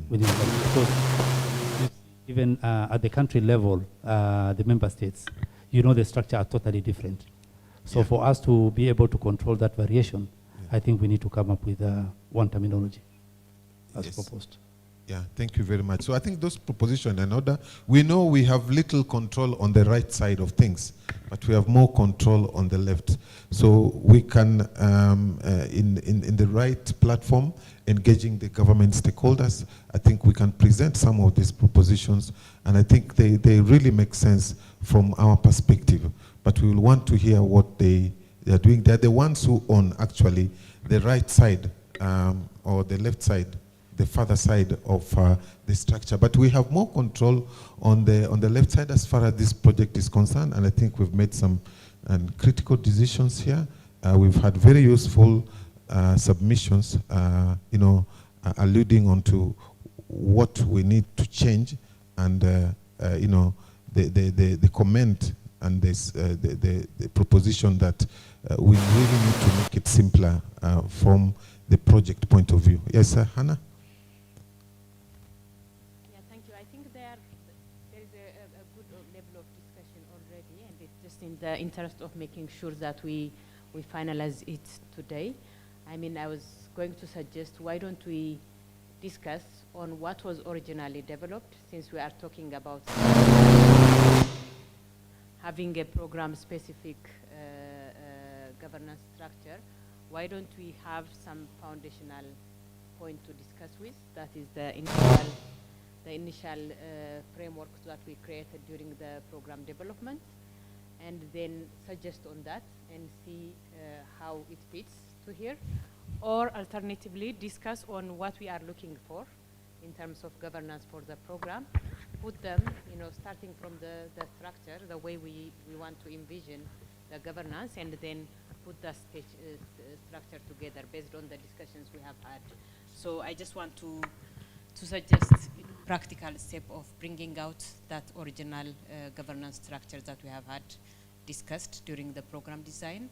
within the, because even at the country level, the member states, the structure are totally different. So for us to be able to control that variation, I think we need to come up with one terminology as proposed. Yeah, thank you very much. So I think those propositions in order. We know we have little control on the right side of things, but we have more control on the left. So we can, in the right platform, engaging the government stakeholders, I think we can present some of these propositions, and I think they really make sense from our perspective. But we will want to hear what they are doing. They're the ones who own actually the right side or the left side, the further side of the structure. But we have more control on the left side as far as this project is concerned, and I think we've made some critical decisions here. We've had very useful submissions, alluding onto what we need to change, and the comment and the proposition that we really need to make it simpler from the project point of view. Yes, Hannah? Yeah, thank you. I think there is a good level of discussion already, and it's just in the interest of making sure that we finalize it today. I mean, I was going to suggest, why don't we discuss on what was originally developed, since we are talking about having a program-specific governance structure. Why don't we have some foundational point to discuss with? That is the initial framework that we created during the program development, and then suggest on that and see how it fits to here. Or alternatively, discuss on what we are looking for in terms of governance for the program, put them, starting from the structure, the way we want to envision the governance, and then put the structure together based on the discussions we have had. So I just want to suggest a practical step of bringing out that original governance structure that we have had discussed during the program design,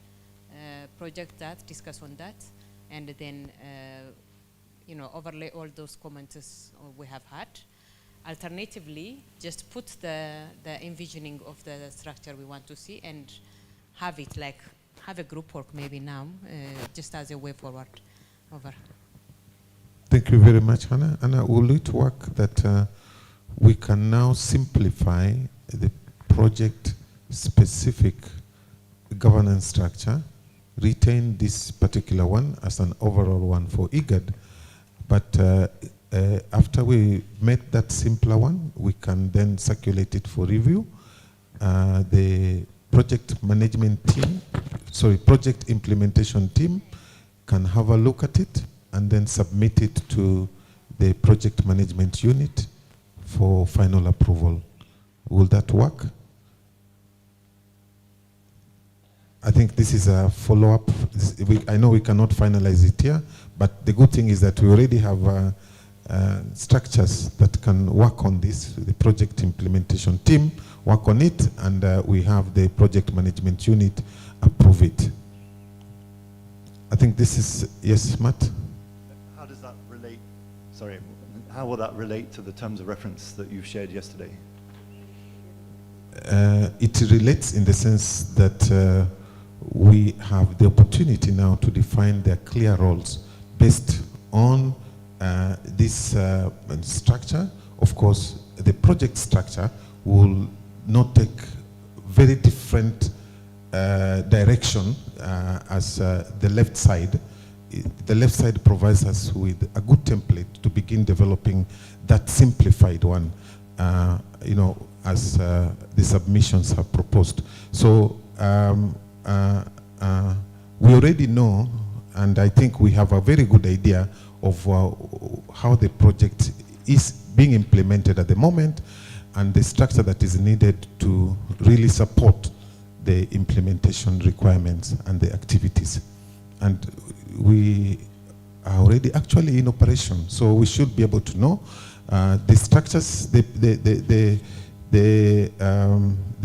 project that, discuss on that, and then overlay all those comments we have had. Alternatively, just put the envisioning of the structure we want to see and have it have a group work maybe now, just as a way forward. Over. Thank you very much, Hannah. Anna, will it work that we can now simplify the project-specific governance structure, retain this particular one as an overall one for IGAD, but after we met that simpler one, we can then circulate it for review. The project management team, project implementation team can have a look at it and then submit it to the project management unit for final approval. Will that work? I think this is a follow-up. I know we cannot finalize it here, but the good thing is that we already have structures that can work on this. The project implementation team work on it, and we have the project management unit approve it. I think this is, yes, Matt? How does that relate, sorry, how will that relate to the terms of reference that you shared yesterday? It relates in the sense that we have the opportunity now to define their clear roles based on this structure. Of course, the project structure will not take very different direction as the left side. The left side provides us with a good template to begin developing that simplified one, you know, as the submissions have proposed. So we already know, and I think we have a very good idea of how the project is being implemented at the moment and the structure that is needed to really support the implementation requirements and the activities. And we are already actually in operation, so we should be able to know the structures, the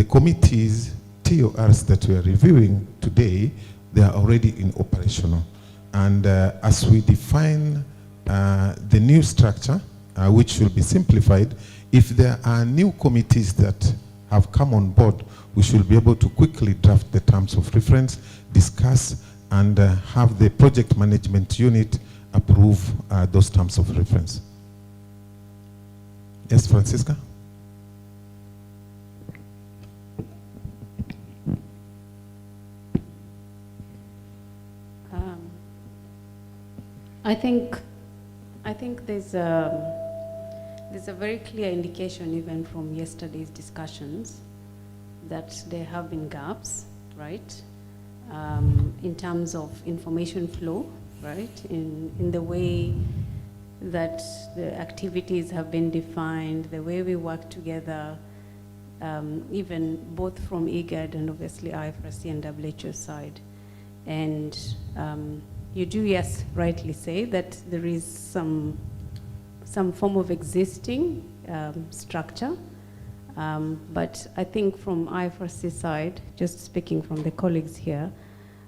committees, TORs that we are reviewing today, they are already in operational. And as we define the new structure, which will be simplified, if there are new committees that have come on board, we should be able to quickly draft the terms of reference, discuss, and have the project management unit approve those terms of reference. Yes, Francisca? I think there's a very clear indication even from yesterday's discussions that there have been gaps, right? In terms of information flow, right? In the way that the activities have been defined, the way we work together, even both from IGAD and obviously IFRC and WHO side. And you do, yes, rightly say that there is some form of existing structure, but I think from IFRC side, just speaking from the colleagues here,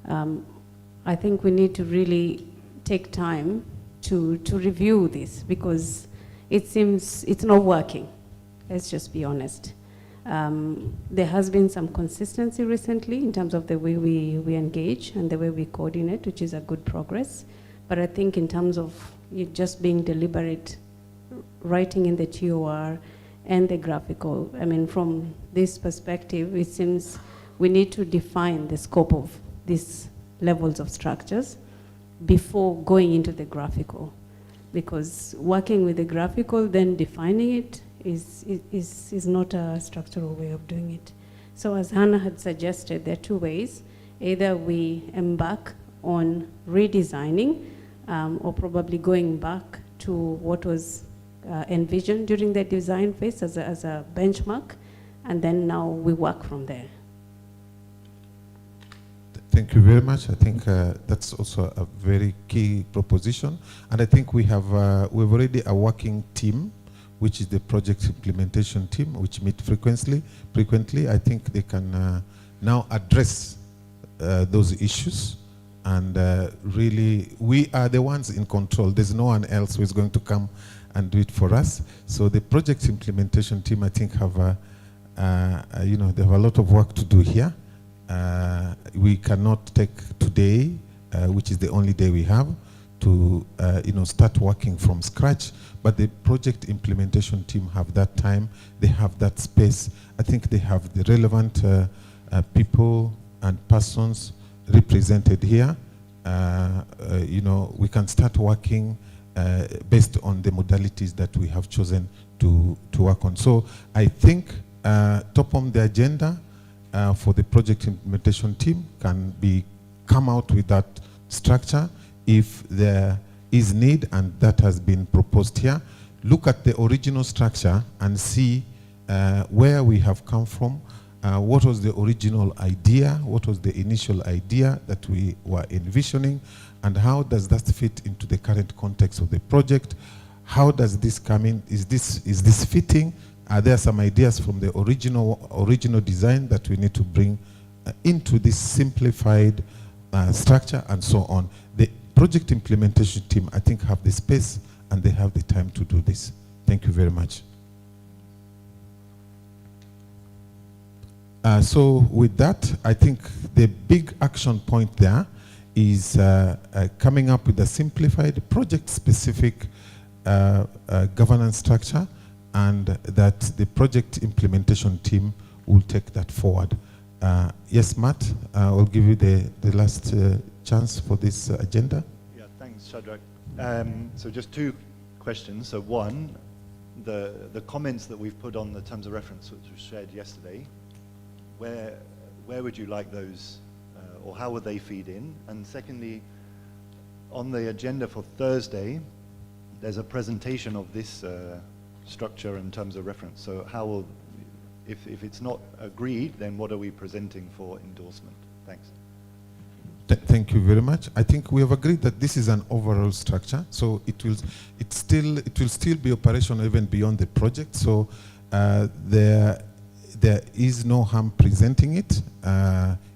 I think we need to really take time to review this because it seems it's not working. Let's just be honest. There has been some consistency recently in terms of the way we engage and the way we coordinate, which is a good progress. But I think in terms of it just being deliberate, writing in the TOR and the graphical, I mean, from this perspective, it seems we need to define the scope of these levels of structures before going into the graphical. Because working with the graphical, then defining it, is not a structural way of doing it. So as Hannah had suggested, there are two ways. Either we embark on redesigning or probably going back to what was envisioned during the design phase as a benchmark, and then now we work from there. Thank you very much. I think that's also a very key proposition. And I think we have we've already a working team, which is the project implementation team, which meet frequently. I think they can now address those issues. And really, we are the ones in control. There's no one else who is going to come and do it for us. So the project implementation team, I think, have you know, they have a lot of work to do here. We cannot take today, which is the only day we have, to you know, start working from scratch. But the project implementation team have that time, they have that space. I think they have the relevant people and persons represented here. You know, we can start working based on the modalities that we have chosen to work on. So I think top on the agenda for the project implementation team can come out with that structure if there is need, and that has been proposed here. Look at the original structure and see where we have come from, what was the original idea, what was the initial idea that we were envisioning, and how does that fit into the current context of the project? How does this come in? Is this fitting? Are there some ideas from the original design that we need to bring into this simplified structure, and so on? The project implementation team, I think, have the space and they have the time to do this. Thank you very much. So with that, I think the big action point there is coming up with a simplified project-specific governance structure, and that the project implementation team will take that forward. Yes, Matt, I'll give you the last chance for this agenda. Yeah, thanks, Shadrach. So just two questions. So one, the comments that we've put on the terms of reference, which was shared yesterday, where would you like those, or how would they feed in? And secondly, on the agenda for Thursday, there's a presentation of this structure in terms of reference. So how will, if it's not agreed, then what are we presenting for endorsement? Thanks. Thank you very much. I think we have agreed that this is an overall structure, so it will still be operational even beyond the project. So there is no harm presenting it.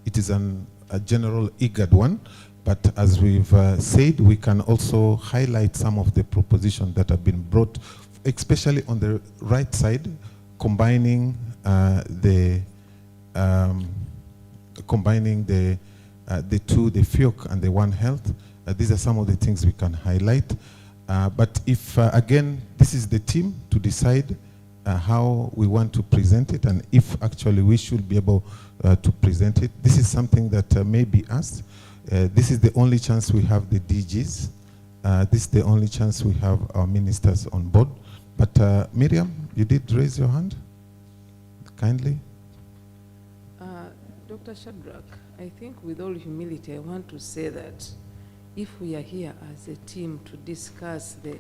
It is a general IGAD one, but as we've said, we can also highlight some of the propositions that have been brought, especially on the right side, combining the two, the FIOC and the One Health. These are some of the things we can highlight. But if, again, this is the team to decide how we want to present it, and if actually we should be able to present it. This is something that may be asked. This is the only chance we have the DGs. This is the only chance we have our ministers on board. But Miriam, you did raise your hand, kindly. Dr. Shadrach, I think with all humility, I want to say that if we are here as a team to discuss the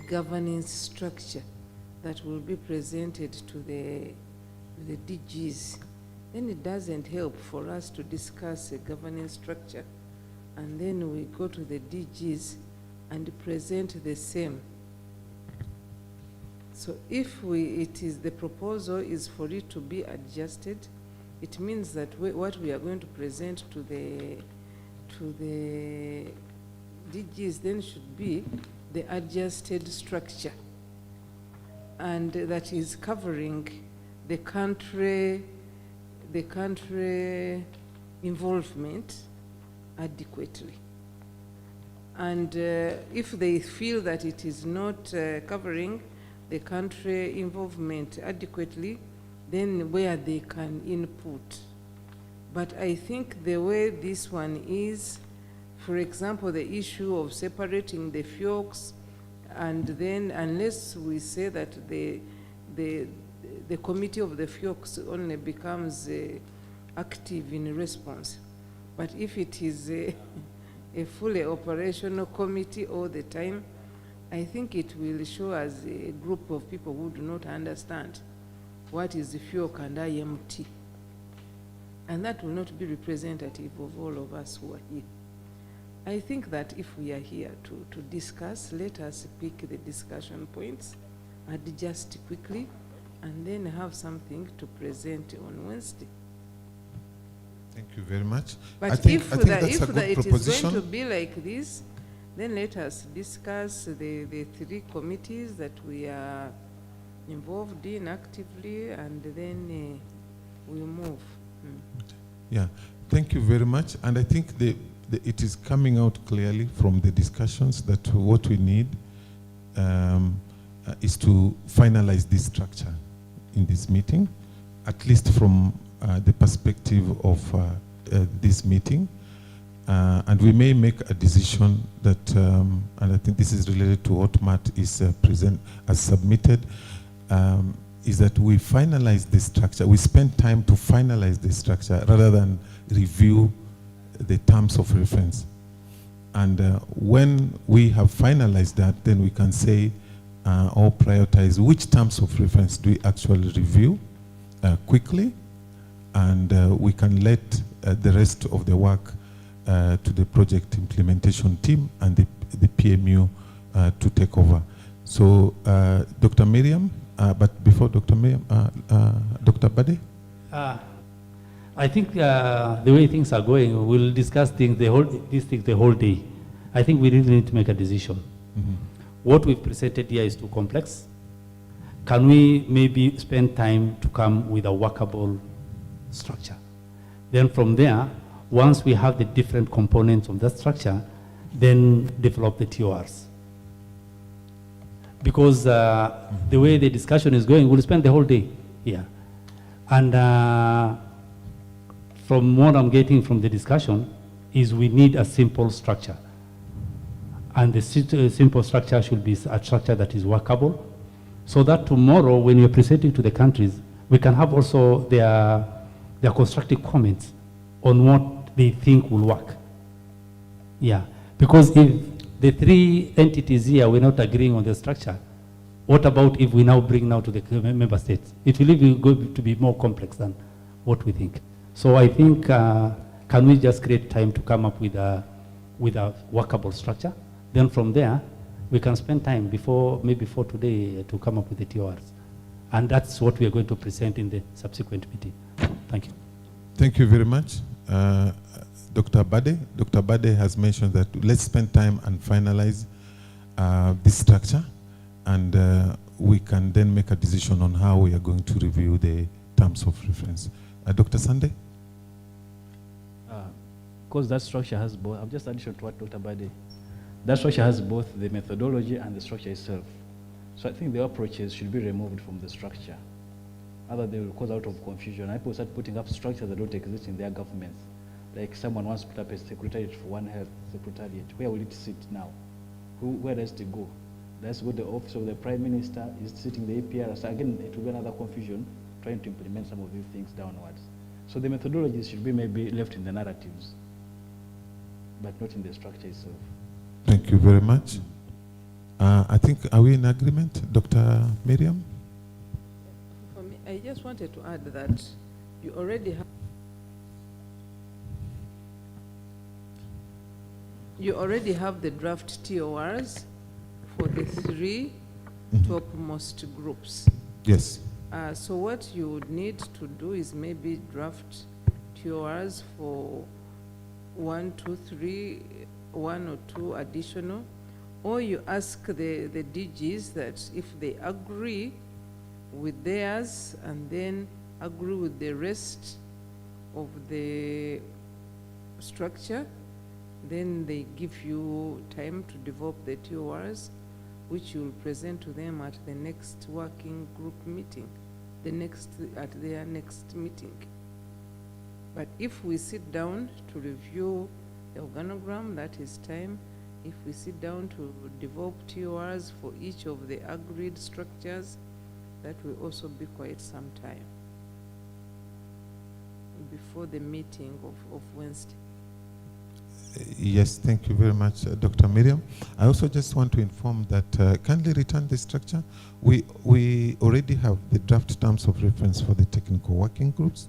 governance structure that will be presented to the DGs, then it doesn't help for us to discuss a governance structure and then we go to the DGs and present the same. So if the proposal is for it to be adjusted, it means that what we are going to present to the DGs then should be the adjusted structure, and that is covering the country involvement adequately. And if they feel that it is not covering the country involvement adequately, then where they can input. But I think the way this one is, for example, the issue of separating the FIOCs, and then unless we say that the committee of the FIOCs only becomes active in response, but if it is a fully operational committee all the time, I think it will show as a group of people who do not understand what is the FIOC and IMT. And that will not be representative of all of us who are here. I think that if we are here to discuss, let us pick the discussion points, adjust quickly, and then have something to present on Wednesday. Thank you very much. But I think if that's it is going to be like this, then let us discuss the three committees that we are involved in actively, and then we move. Yeah, thank you very much. And I think it is coming out clearly from the discussions that what we need is to finalize this structure in this meeting, at least from the perspective of this meeting. And we may make a decision that, and I think this is related to what Matt is submitted. is that we finalize the structure. We spend time to finalize the structure rather than review the terms of reference. And when we have finalized that, then we can say or prioritize which terms of reference do we actually review quickly, and we can let the rest of the work to the project implementation team and the PMU to take over. So Dr. Miriam, but before Dr. Miriam, Dr. Bade? I think the way things are going, we'll discuss these things the whole day. I think we really need to make a decision. Mm-hmm. What we've presented here is too complex. Can we maybe spend time to come with a workable structure? Then from there, once we have the different components of that structure, then develop the TORs. Because the way the discussion is going, we'll spend the whole day here. And from what I'm getting from the discussion is we need a simple structure. And the simple structure should be a structure that is workable, so that tomorrow when you're presenting to the countries, we can have also their constructive comments on what they think will work. Yeah, because if the three entities here were not agreeing on the structure, what about if we now bring now to the member states? It will even go to be more complex than what we think. So I think, can we just create time to come up with a workable structure? Then from there, we can spend time maybe before today to come up with the TORs. And that's what we are going to present in the subsequent meeting. Thank you. Thank you very much. Dr. Bade. Dr. Bade has mentioned that let's spend time and finalize this structure, and we can then make a decision on how we are going to review the terms of reference. Dr. Sunday? Because that structure has both, I've just addition to what Dr. Bade, that structure has both the methodology and the structure itself. So I think the approaches should be removed from the structure. Otherwise they will cause out of confusion. People start putting up structures that don't exist in their governments. Like someone wants to put up a secretariat for One Health Secretariat. Where will it sit now? Where does it go? Does it go to the office of the Prime Minister? Is it sitting the APR? So again, it will be another confusion trying to implement some of these things downwards. So the methodologies should be maybe left in the narratives, but not in the structure itself. Have you very much. I think, are we in agreement, Dr. Miriam? For me, I just wanted to add that you already have the draft TORs for the three topmost groups. Yes. So what you would need to do is maybe draft TORs for 1, 2, 3, 1 or 2 additional, or you ask the DGs that if they agree with theirs and then agree with the rest of the structure, then they give you time to develop the TORs, which you'll present to them at the next working group meeting, at their next meeting. But if we sit down to review the organogram, that is time. If we sit down to develop TORs for each of the agreed structures, that will also be quite some time before the meeting of Wednesday. Yes, thank you very much, Dr. Miriam. I also just want to inform that kindly return the structure. We already have the draft terms of reference for the technical working groups,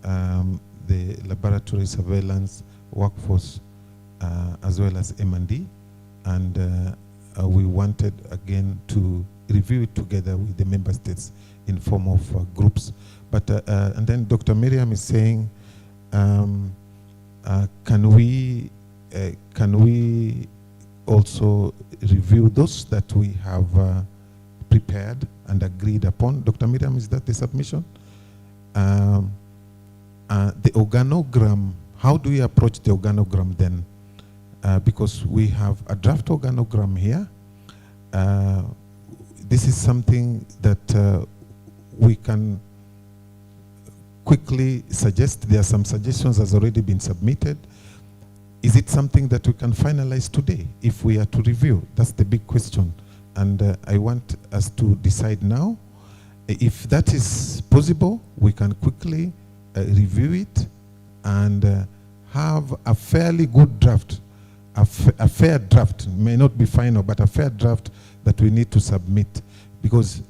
the laboratory surveillance, workforce, as well as M&D, and we wanted again to review it together with the member states in form of groups. But and then Dr. Miriam is saying, can we also review those that we have prepared and agreed upon? Dr. Miriam, is that the submission? The organogram, how do we approach the organogram then? Because we have a draft organogram here. This is something that we can quickly suggest. There are some suggestions that has already been submitted. Is it something that we can finalize today if we are to review? That's the big question. And I want us to decide now If that is possible, we can quickly review it and have a fairly good draft, a fair draft, may not be final, but a fair draft that we need to submit. Because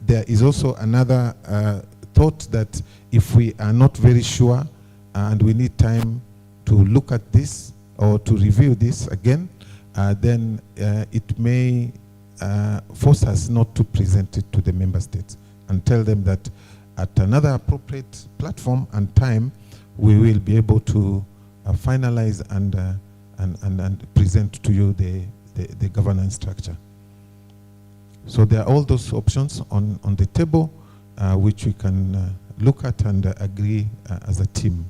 there is also another thought that if we are not very sure and we need time to look at this or to review this again, then it may force us not to present it to the member states and tell them that at another appropriate platform and time, we will be able to finalize and present to you the governance structure. So there are all those options on the table which we can look at and agree as a team.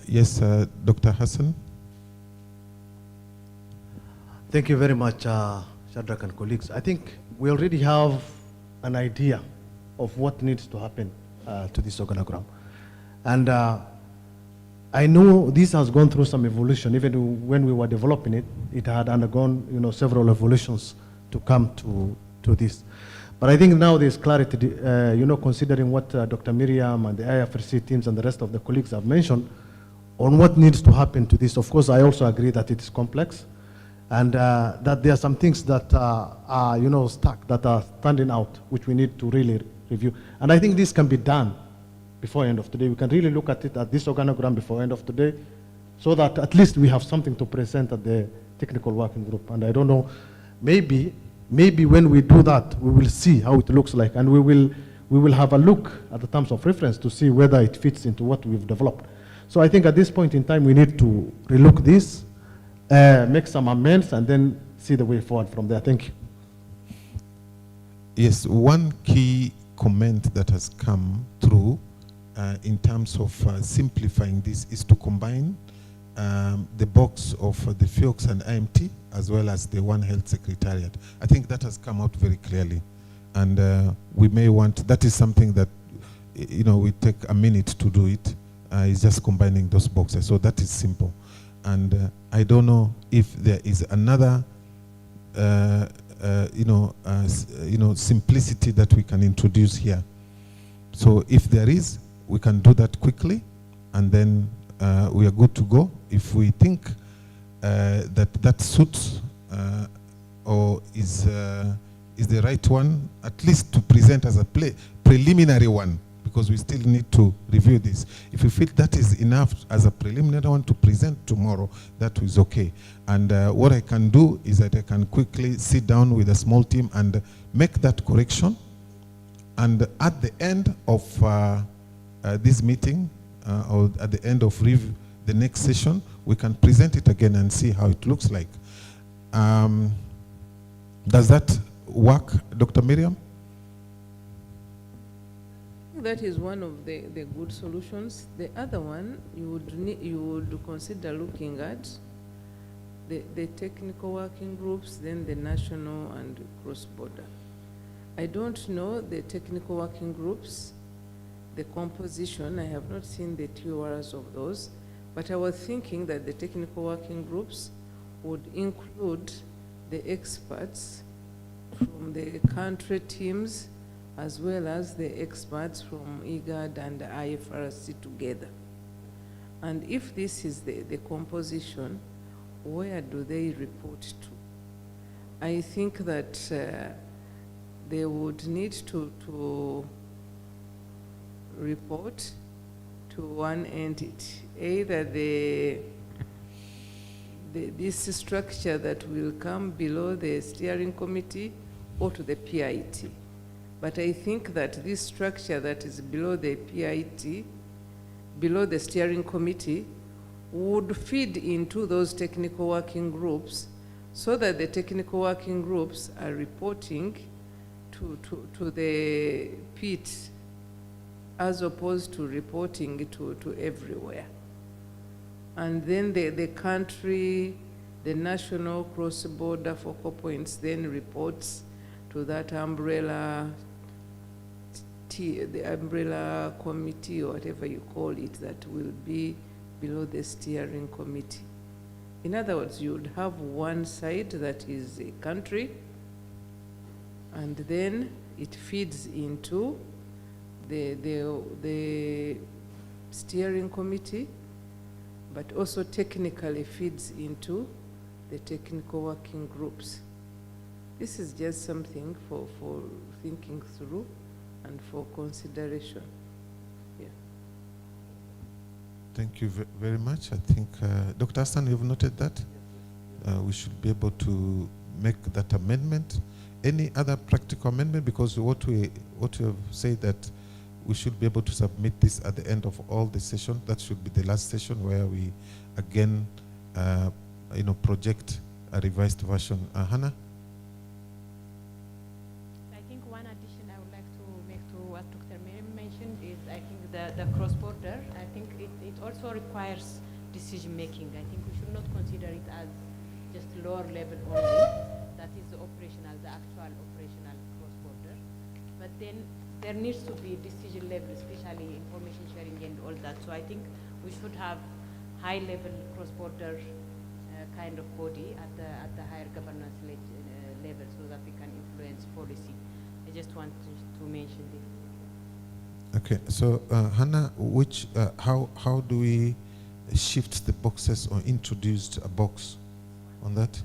Yes, Dr. Hassan. Thank you very much, Shadrach and colleagues. I think we already have an idea of what needs to happen to this organogram. And I know this has gone through some evolution. Even when we were developing it, it had undergone several evolutions to come to this. But I think now there's clarity, considering what Dr. Miriam and the IFRC teams and the rest of the colleagues have mentioned on what needs to happen to this. Of course, I also agree that it is complex and that there are some things that are stuck, that are standing out, which we need to really review. And I think this can be done before end of today. We can really look at it, at this organogram before end of today, so that at least we have something to present at the technical working group. And I don't know, maybe when we do that, we will see how it looks like, and we will have a look at the terms of reference to see whether it fits into what we've developed. So I think at this point in time, we need to relook this, make some amendments, and then see the way forward from there. Thank you. Yes, one key comment that has come through in terms of simplifying this is to combine the box of the FIOCs and IMT as well as the One Health Secretariat. I think that has come out very clearly. And we may want, that is something that, we take a minute to do it. It's just combining those boxes. So that is simple. And I don't know if there is another, simplicity that we can introduce here. So if there is, we can do that quickly, and then we are good to go. If we think that suits or is the right one, at least to present as a preliminary one, because we still need to review this. If we feel that is enough as a preliminary one to present tomorrow, that is okay. And what I can do is that I can quickly sit down with a small team and make that correction. And at the end of this meeting, or at the end of review, the next session, we can present it again and see how it looks like. Does that work, Dr. Miriam? That is one of the good solutions. The other one, you would consider looking at the technical working groups, then the national and cross-border. I don't know the technical working groups, the composition. I have not seen the TORs of those, but I was thinking that the technical working groups would include the experts from the country teams as well as the experts from IGAD and the IFRC together. And if this is the composition, where do they report to? I think that they would need to report to one entity, either this structure that will come below the steering committee or to the PIT. But I think that this structure that is below the PIT, below the steering committee, would feed into those technical working groups so that the technical working groups are reporting to the PIT as opposed to reporting to everywhere. And then the country, the national cross-border focal points then reports to that umbrella, the umbrella committee or whatever you call it, that will be below the steering committee. In other words, you would have one side that is a country, and then it feeds into the steering committee, but also technically feeds into the technical working groups. This is just something for thinking through and for consideration. Yeah. Thank you very much. I think, Dr. Hassan, you've noted that? We should be able to make that amendment. Any other practical amendment? Because what we have said that we should be able to submit this at the end of all the session. That should be the last session where we again, project a revised version. Hannah? I think one addition I would like to make to what Dr. Miriam mentioned is I think the cross-border, I think it also requires decision-making. I think we should not consider it as just lower level only. That is the actual operational cross-border. But then there needs to be decision level, especially information sharing and all that. So I think we should have high-level cross-border kind of body at the higher governance level so that we can influence policy. I just want to mention this. Okay, so Hannah, how do we shift the boxes or introduce a box on that?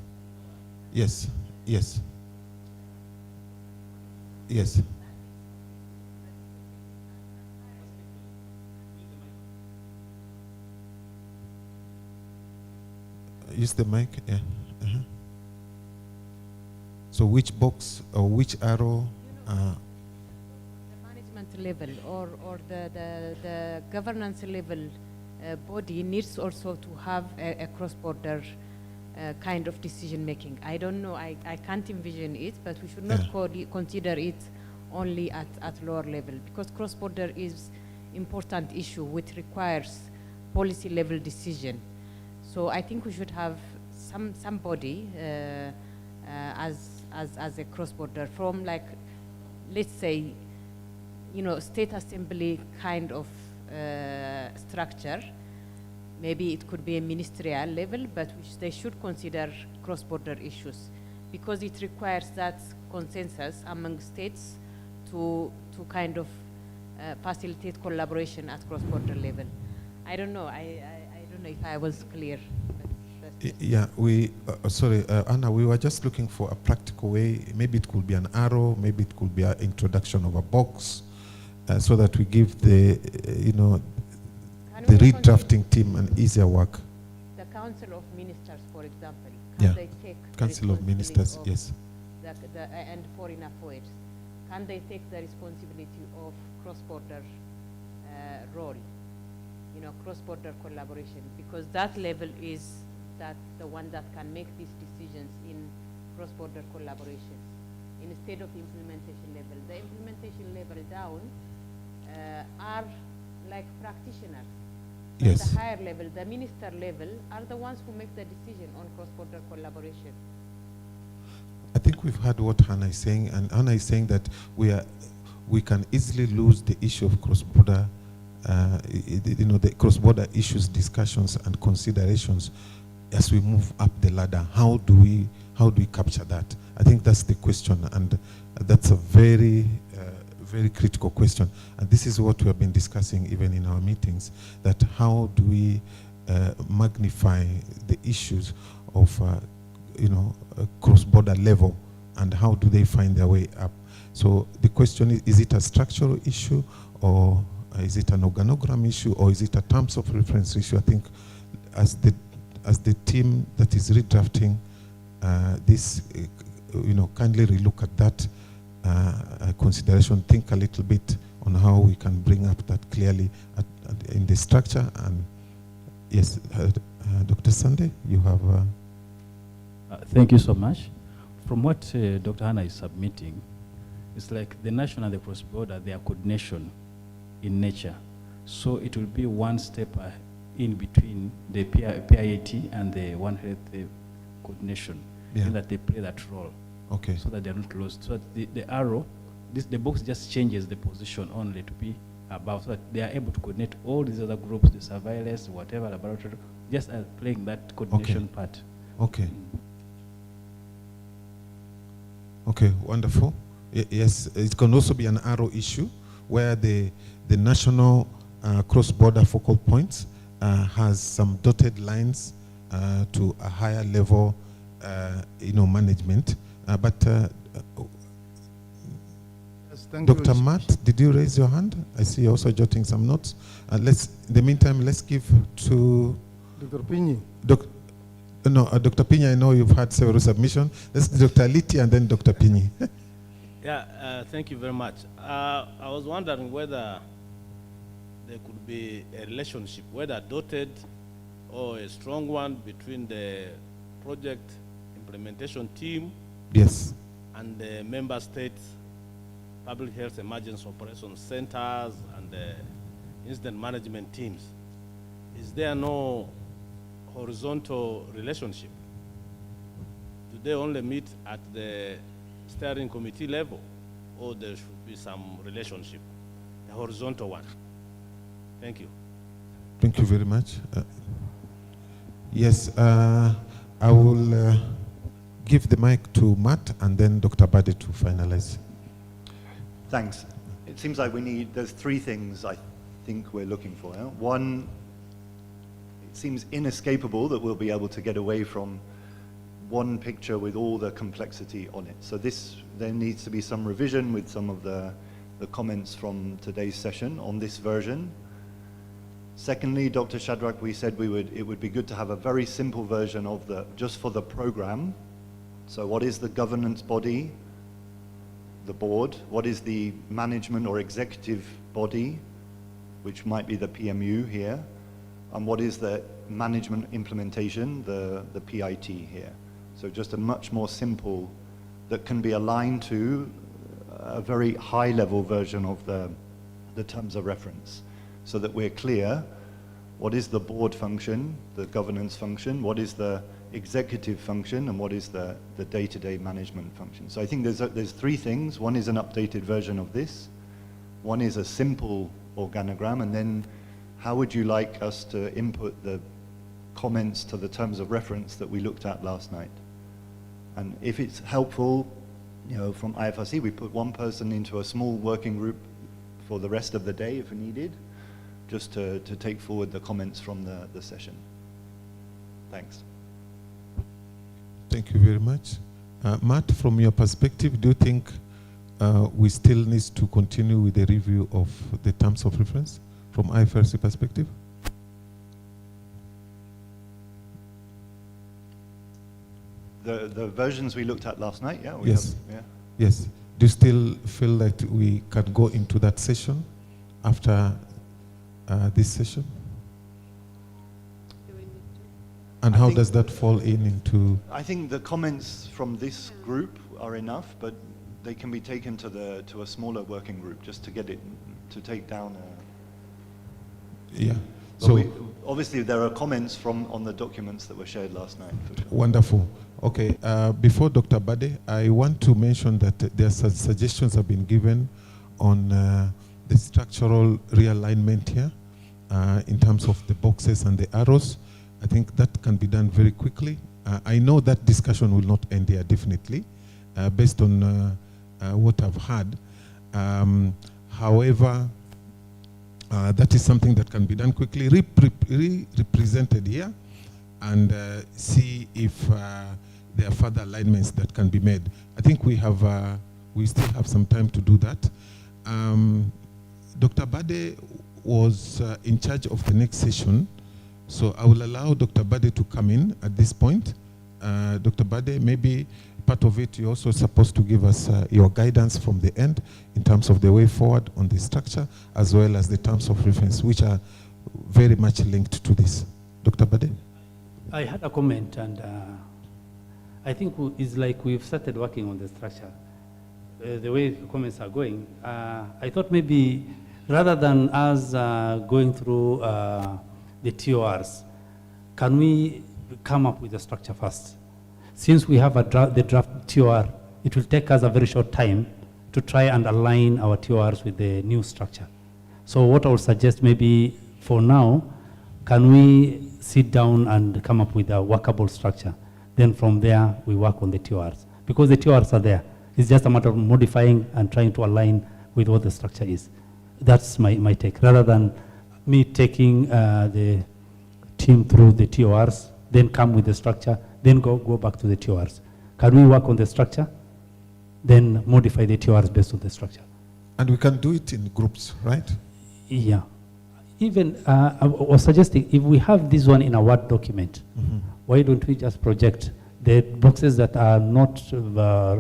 Yes, yes. Yes. Use the mic, yeah. So which box or which arrow? The management level or the governance level body needs also to have a cross-border kind of decision making. I don't know, I can't envision it, but we should not consider it only at lower level, because cross-border is important issue which requires policy level decision. So I think we should have somebody as a cross-border from, like, let's say, state assembly kind of structure. Maybe it could be a ministerial level, but which they should consider cross-border issues, because it requires that consensus among states to kind of facilitate collaboration at cross-border level. I don't know. I don't know if I was clear. Yeah, sorry, Anna, we were just looking for a practical way. Maybe it could be an arrow, maybe it could be an introduction of a box, so that we give the redrafting team an easier work. The Council of Ministers, for example, can they take Council of Ministers, yes. And Foreign Affairs, can they take the responsibility of cross-border role, cross-border collaboration? Because that level is the one that can make these decisions in cross-border collaboration instead of implementation level. The implementation level down are like practitioners. Yes. At the higher level, the minister level, are the ones who make the decision on cross-border collaboration. I think we've heard what Hannah is saying, and Hannah is saying that we can easily lose the issue of cross-border, the cross-border issues, discussions, and considerations as we move up the ladder. How do we capture that? I think that's the question, and that's a very very critical question, and this is what we have been discussing even in our meetings, that how do we magnify the issues of cross-border level, and how do they find their way up? So the question is it a structural issue, or is it an organogram issue, or is it a terms of reference issue? I think as the team that is redrafting this, kindly relook at that consideration, think a little bit on how we can bring up that clearly in the structure. And yes, Dr. Sunday, you have... Thank you so much. From what Dr. Hannah is submitting, it's like the national and the cross-border, they are coordination in nature. So it will be one step in between the PIAT and the One Health coordination, in that they play that role. Okay. So that they are not lost. So that the arrow, the box just changes the position only to be above, so that they are able to coordinate all these other groups, the surveillance, whatever laboratory, just playing that coordination part. Okay. Okay, wonderful. Yes, it can also be an arrow issue where the national cross-border focal points has some dotted lines to a higher level, management. Yes, thank Dr. you. Matt, did you raise your hand? I see you're also jotting some notes. In the meantime, let's give to Dr. Pini. Dr. Pini, I know you've had several submissions. Let's do Dr. Liti and then Dr. Pini. Yeah, thank you very much. I was wondering whether there could be a relationship, whether dotted or a strong one, between the project implementation team, yes, and the member states public health emergency operations centers and the incident management teams. Is there no horizontal relationship? Do they only meet at the steering committee level, or there should be some relationship, a horizontal one? Thank you. Thank you very much. Yes, I will give the mic to Matt and then Dr. Bade to finalize. Thanks. It seems like there's three things I think we're looking for. Yeah? One, it seems inescapable that we'll be able to get away from one picture with all the complexity on it. So there needs to be some revision with some of the comments from today's session on this version. Secondly, Dr. Shadrach, we said it would be good to have a very simple version of just for the program. So what is the governance body, the board? What is the management or executive body, which might be the PMU here? And what is the management implementation, the PIT here? So just a much more simple, that can be aligned to a very high level version of the terms of reference, so that we're clear what is the board function, the governance function, what is the executive function, and what is the day-to-day management function. So I think there's three things. One is an updated version of this. One is a simple organogram, and then how would you like us to input the comments to the terms of reference that we looked at last night? And if it's helpful, from IFRC, we put one person into a small working group for the rest of the day if needed, just to take forward the comments from the session. Thanks. Thank you very much. Matt, from your perspective, do you think we still need to continue with the review of the terms of reference from IFRC perspective? The versions we looked at last night, yeah? Yes. Yes. Do you still feel that we can go into that session after this session? And how does that fall into? I think the comments from this group are enough, but they can be taken to a smaller working group just to get it, to take down yeah. So obviously there are comments on the documents that were shared last night. For sure. Wonderful. Okay, before Dr. Bade, I want to mention that there are suggestions have been given on the structural realignment here in terms of the boxes and the arrows. I think that can be done very quickly. I know that discussion will not end here, definitely, based on what I've heard. However, that is something that can be done quickly, represented here, and see if there are further alignments that can be made. I think we still have some time to do that. Dr. Bade was in charge of the next session, so I will allow Dr. Bade to come in at this point. Dr. Bade, maybe part of it you're also supposed to give us your guidance from the end in terms of the way forward on the structure, as well as the terms of reference, which are very much linked to this. Dr. Bade? I had a comment, and I think it's like we've started working on the structure. The way the comments are going, I thought maybe rather than us going through the TORs, can we come up with a structure first? Since we have the draft TOR, it will take us a very short time to try and align our TORs with the new structure. So what I would suggest maybe for now, can we sit down and come up with a workable structure? Then from there, we work on the TORs. Because the TORs are there. It's just a matter of modifying and trying to align with what the structure is. That's my take. Rather than me taking the team through the TORs, then come with the structure, then go back to the TORs. Can we work on the structure, then modify the TORs based on the structure? And we can do it in groups, right? Yeah. Even, I was suggesting, if we have this one in a Word document, why don't we just project the boxes that are not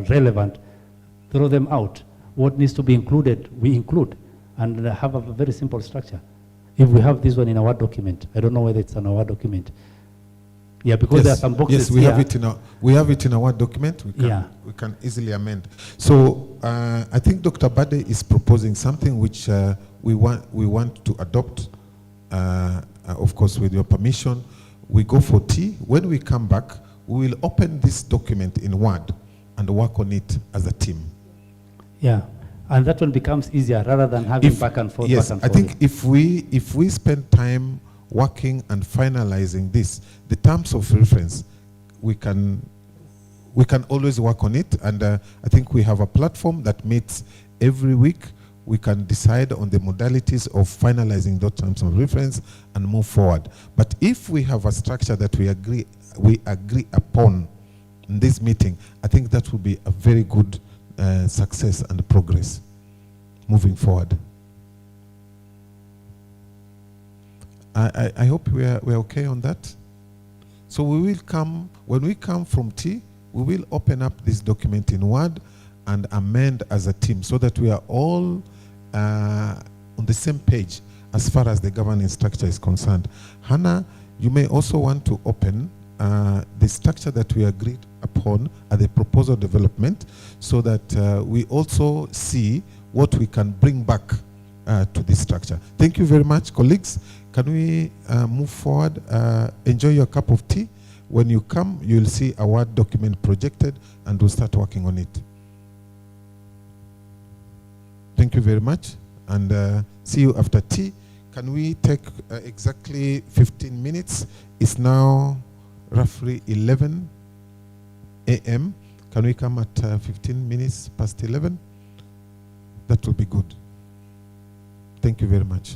relevant, throw them out. What needs to be included, we include, and have a very simple structure. If we have this one in a Word document, I don't know whether it's in a Word document. Yeah, because there are some boxes. Yes, we have it in a Word document. We can easily amend. So I think Dr. Bade is proposing something which we want to adopt. Of course, with your permission, we go for tea. When we come back, we will open this document in Word and work on it as a team. Yeah, and that one becomes easier rather than having back and forth. Yes, back and I forth. think if we spend time working and finalizing this, the terms of reference, we can always work on it. And I think we have a platform that meets every week. We can decide on the modalities of finalizing those terms of reference and move forward. But if we have a structure that we agree upon in this meeting, I think that will be a very good success and progress moving forward. I hope we're okay on that. So we will come, when we come from tea, we will open up this document in Word and amend as a team so that we are all on the same page as far as the governance structure is concerned. Hannah, you may also want to open the structure that we agreed upon at the proposal development so that we also see what we can bring back to this structure. Thank you very much, colleagues. Can we move forward? Enjoy your cup of tea. When you come, you'll see a Word document projected and we'll start working on it. Thank you very much and see you after tea. Can we take exactly 15 minutes? It's now roughly 11 a.m. Can we come at 15 minutes past 11? That will be good. Thank you very much.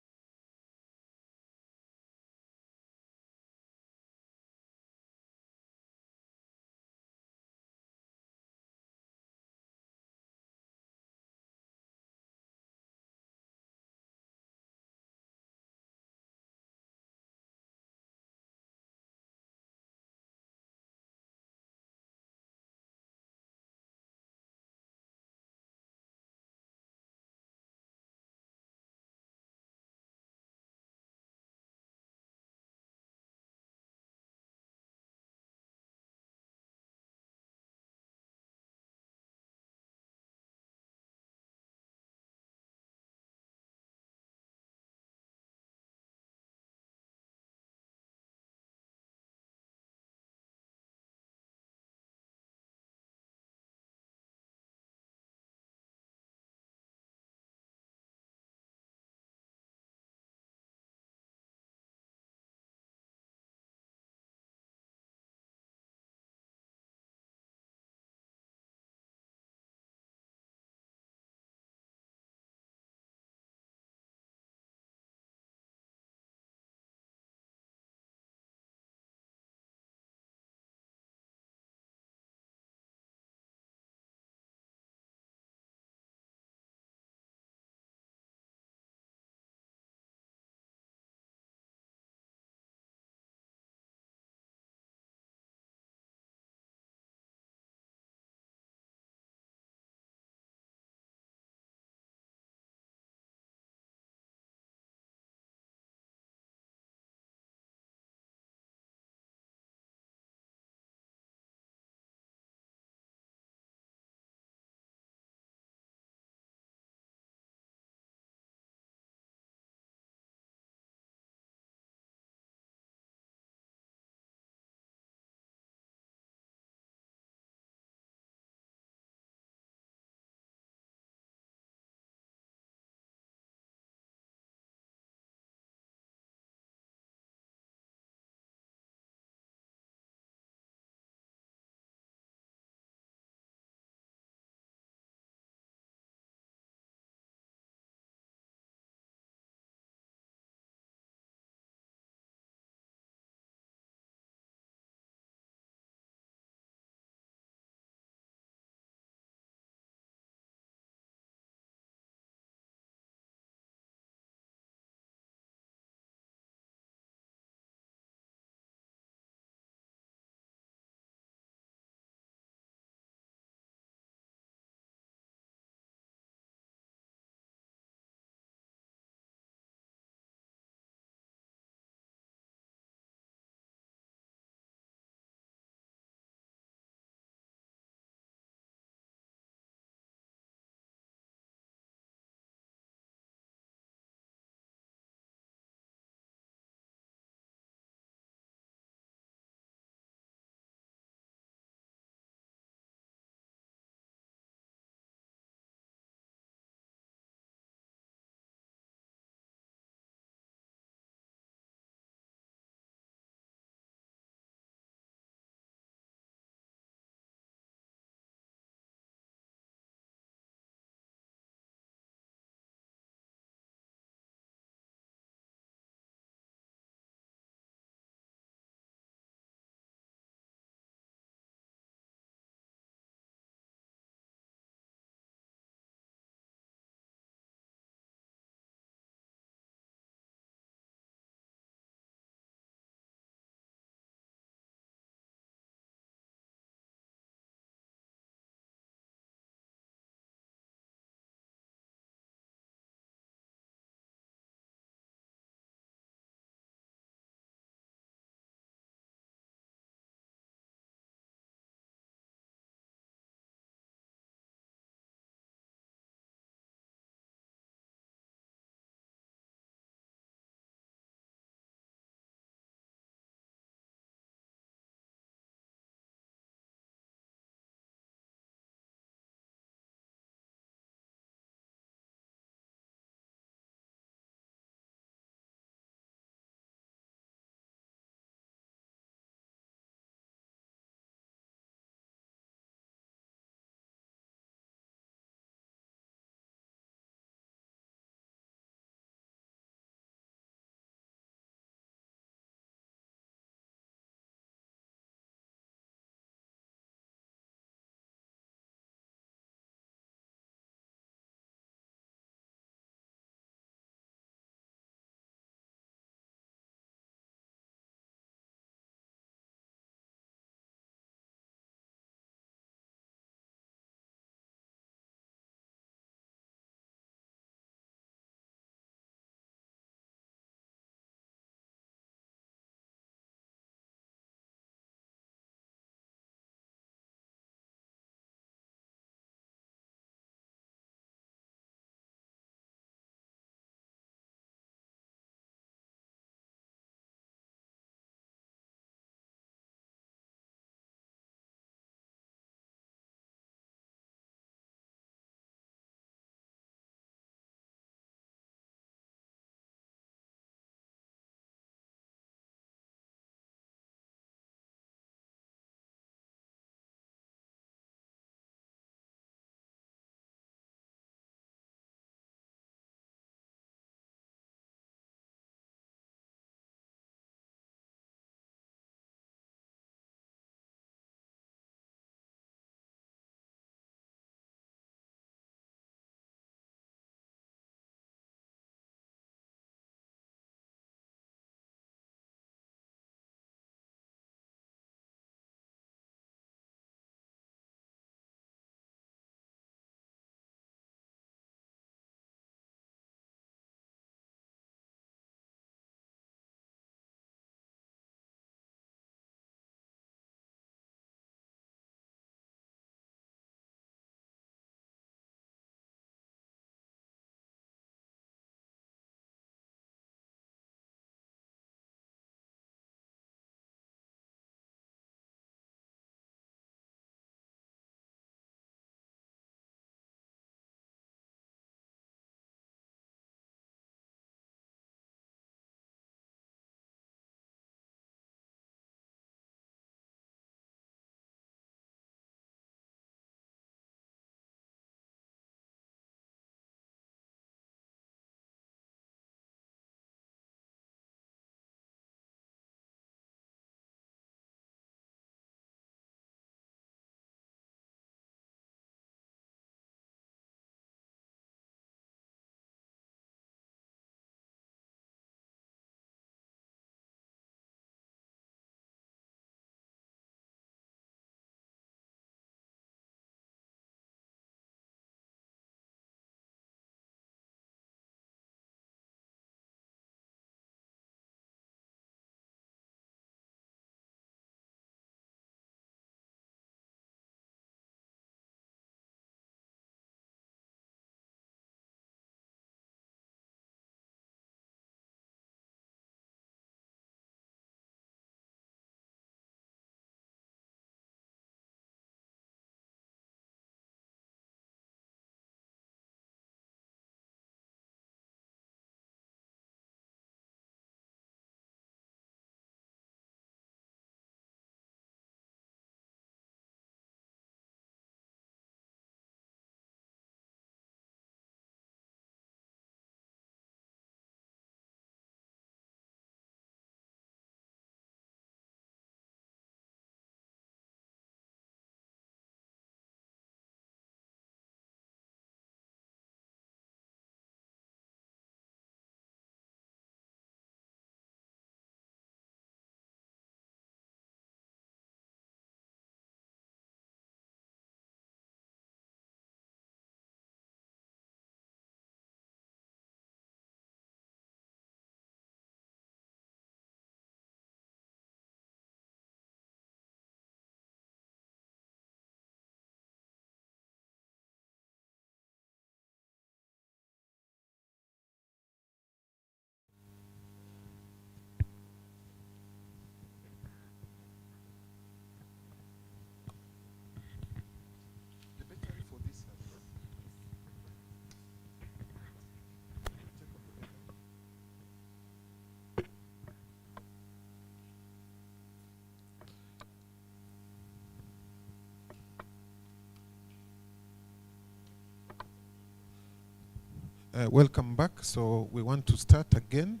welcome back. So we want to start again.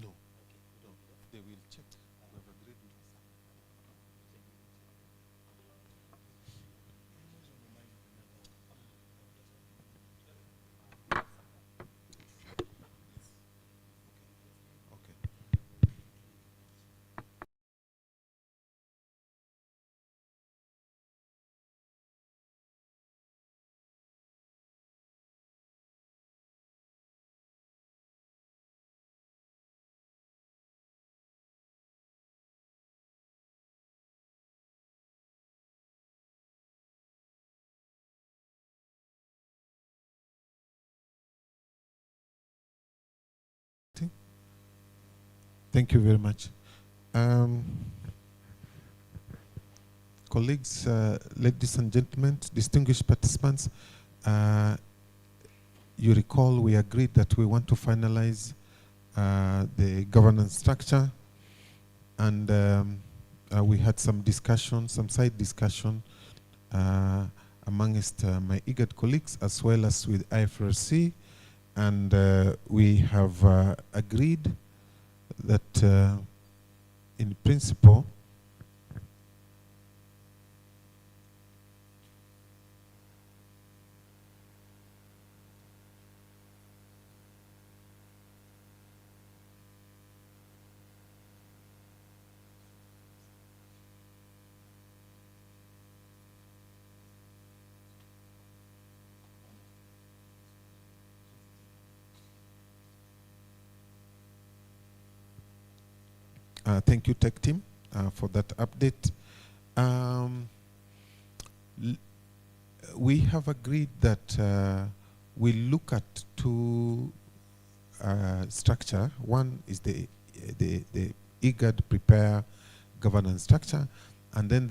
No. No. They will check. We have agreed with us. Okay. Thank you very much. Colleagues, ladies and gentlemen, distinguished participants, you recall we agreed that we want to finalize the governance structure, and we had some discussion, some side discussion amongst my IGAD colleagues as well as with IFRC, and we have agreed that in principle thank you, Tech Team, for that update. We have agreed that we look at two structure. One is the IGAD prepare governance structure, and then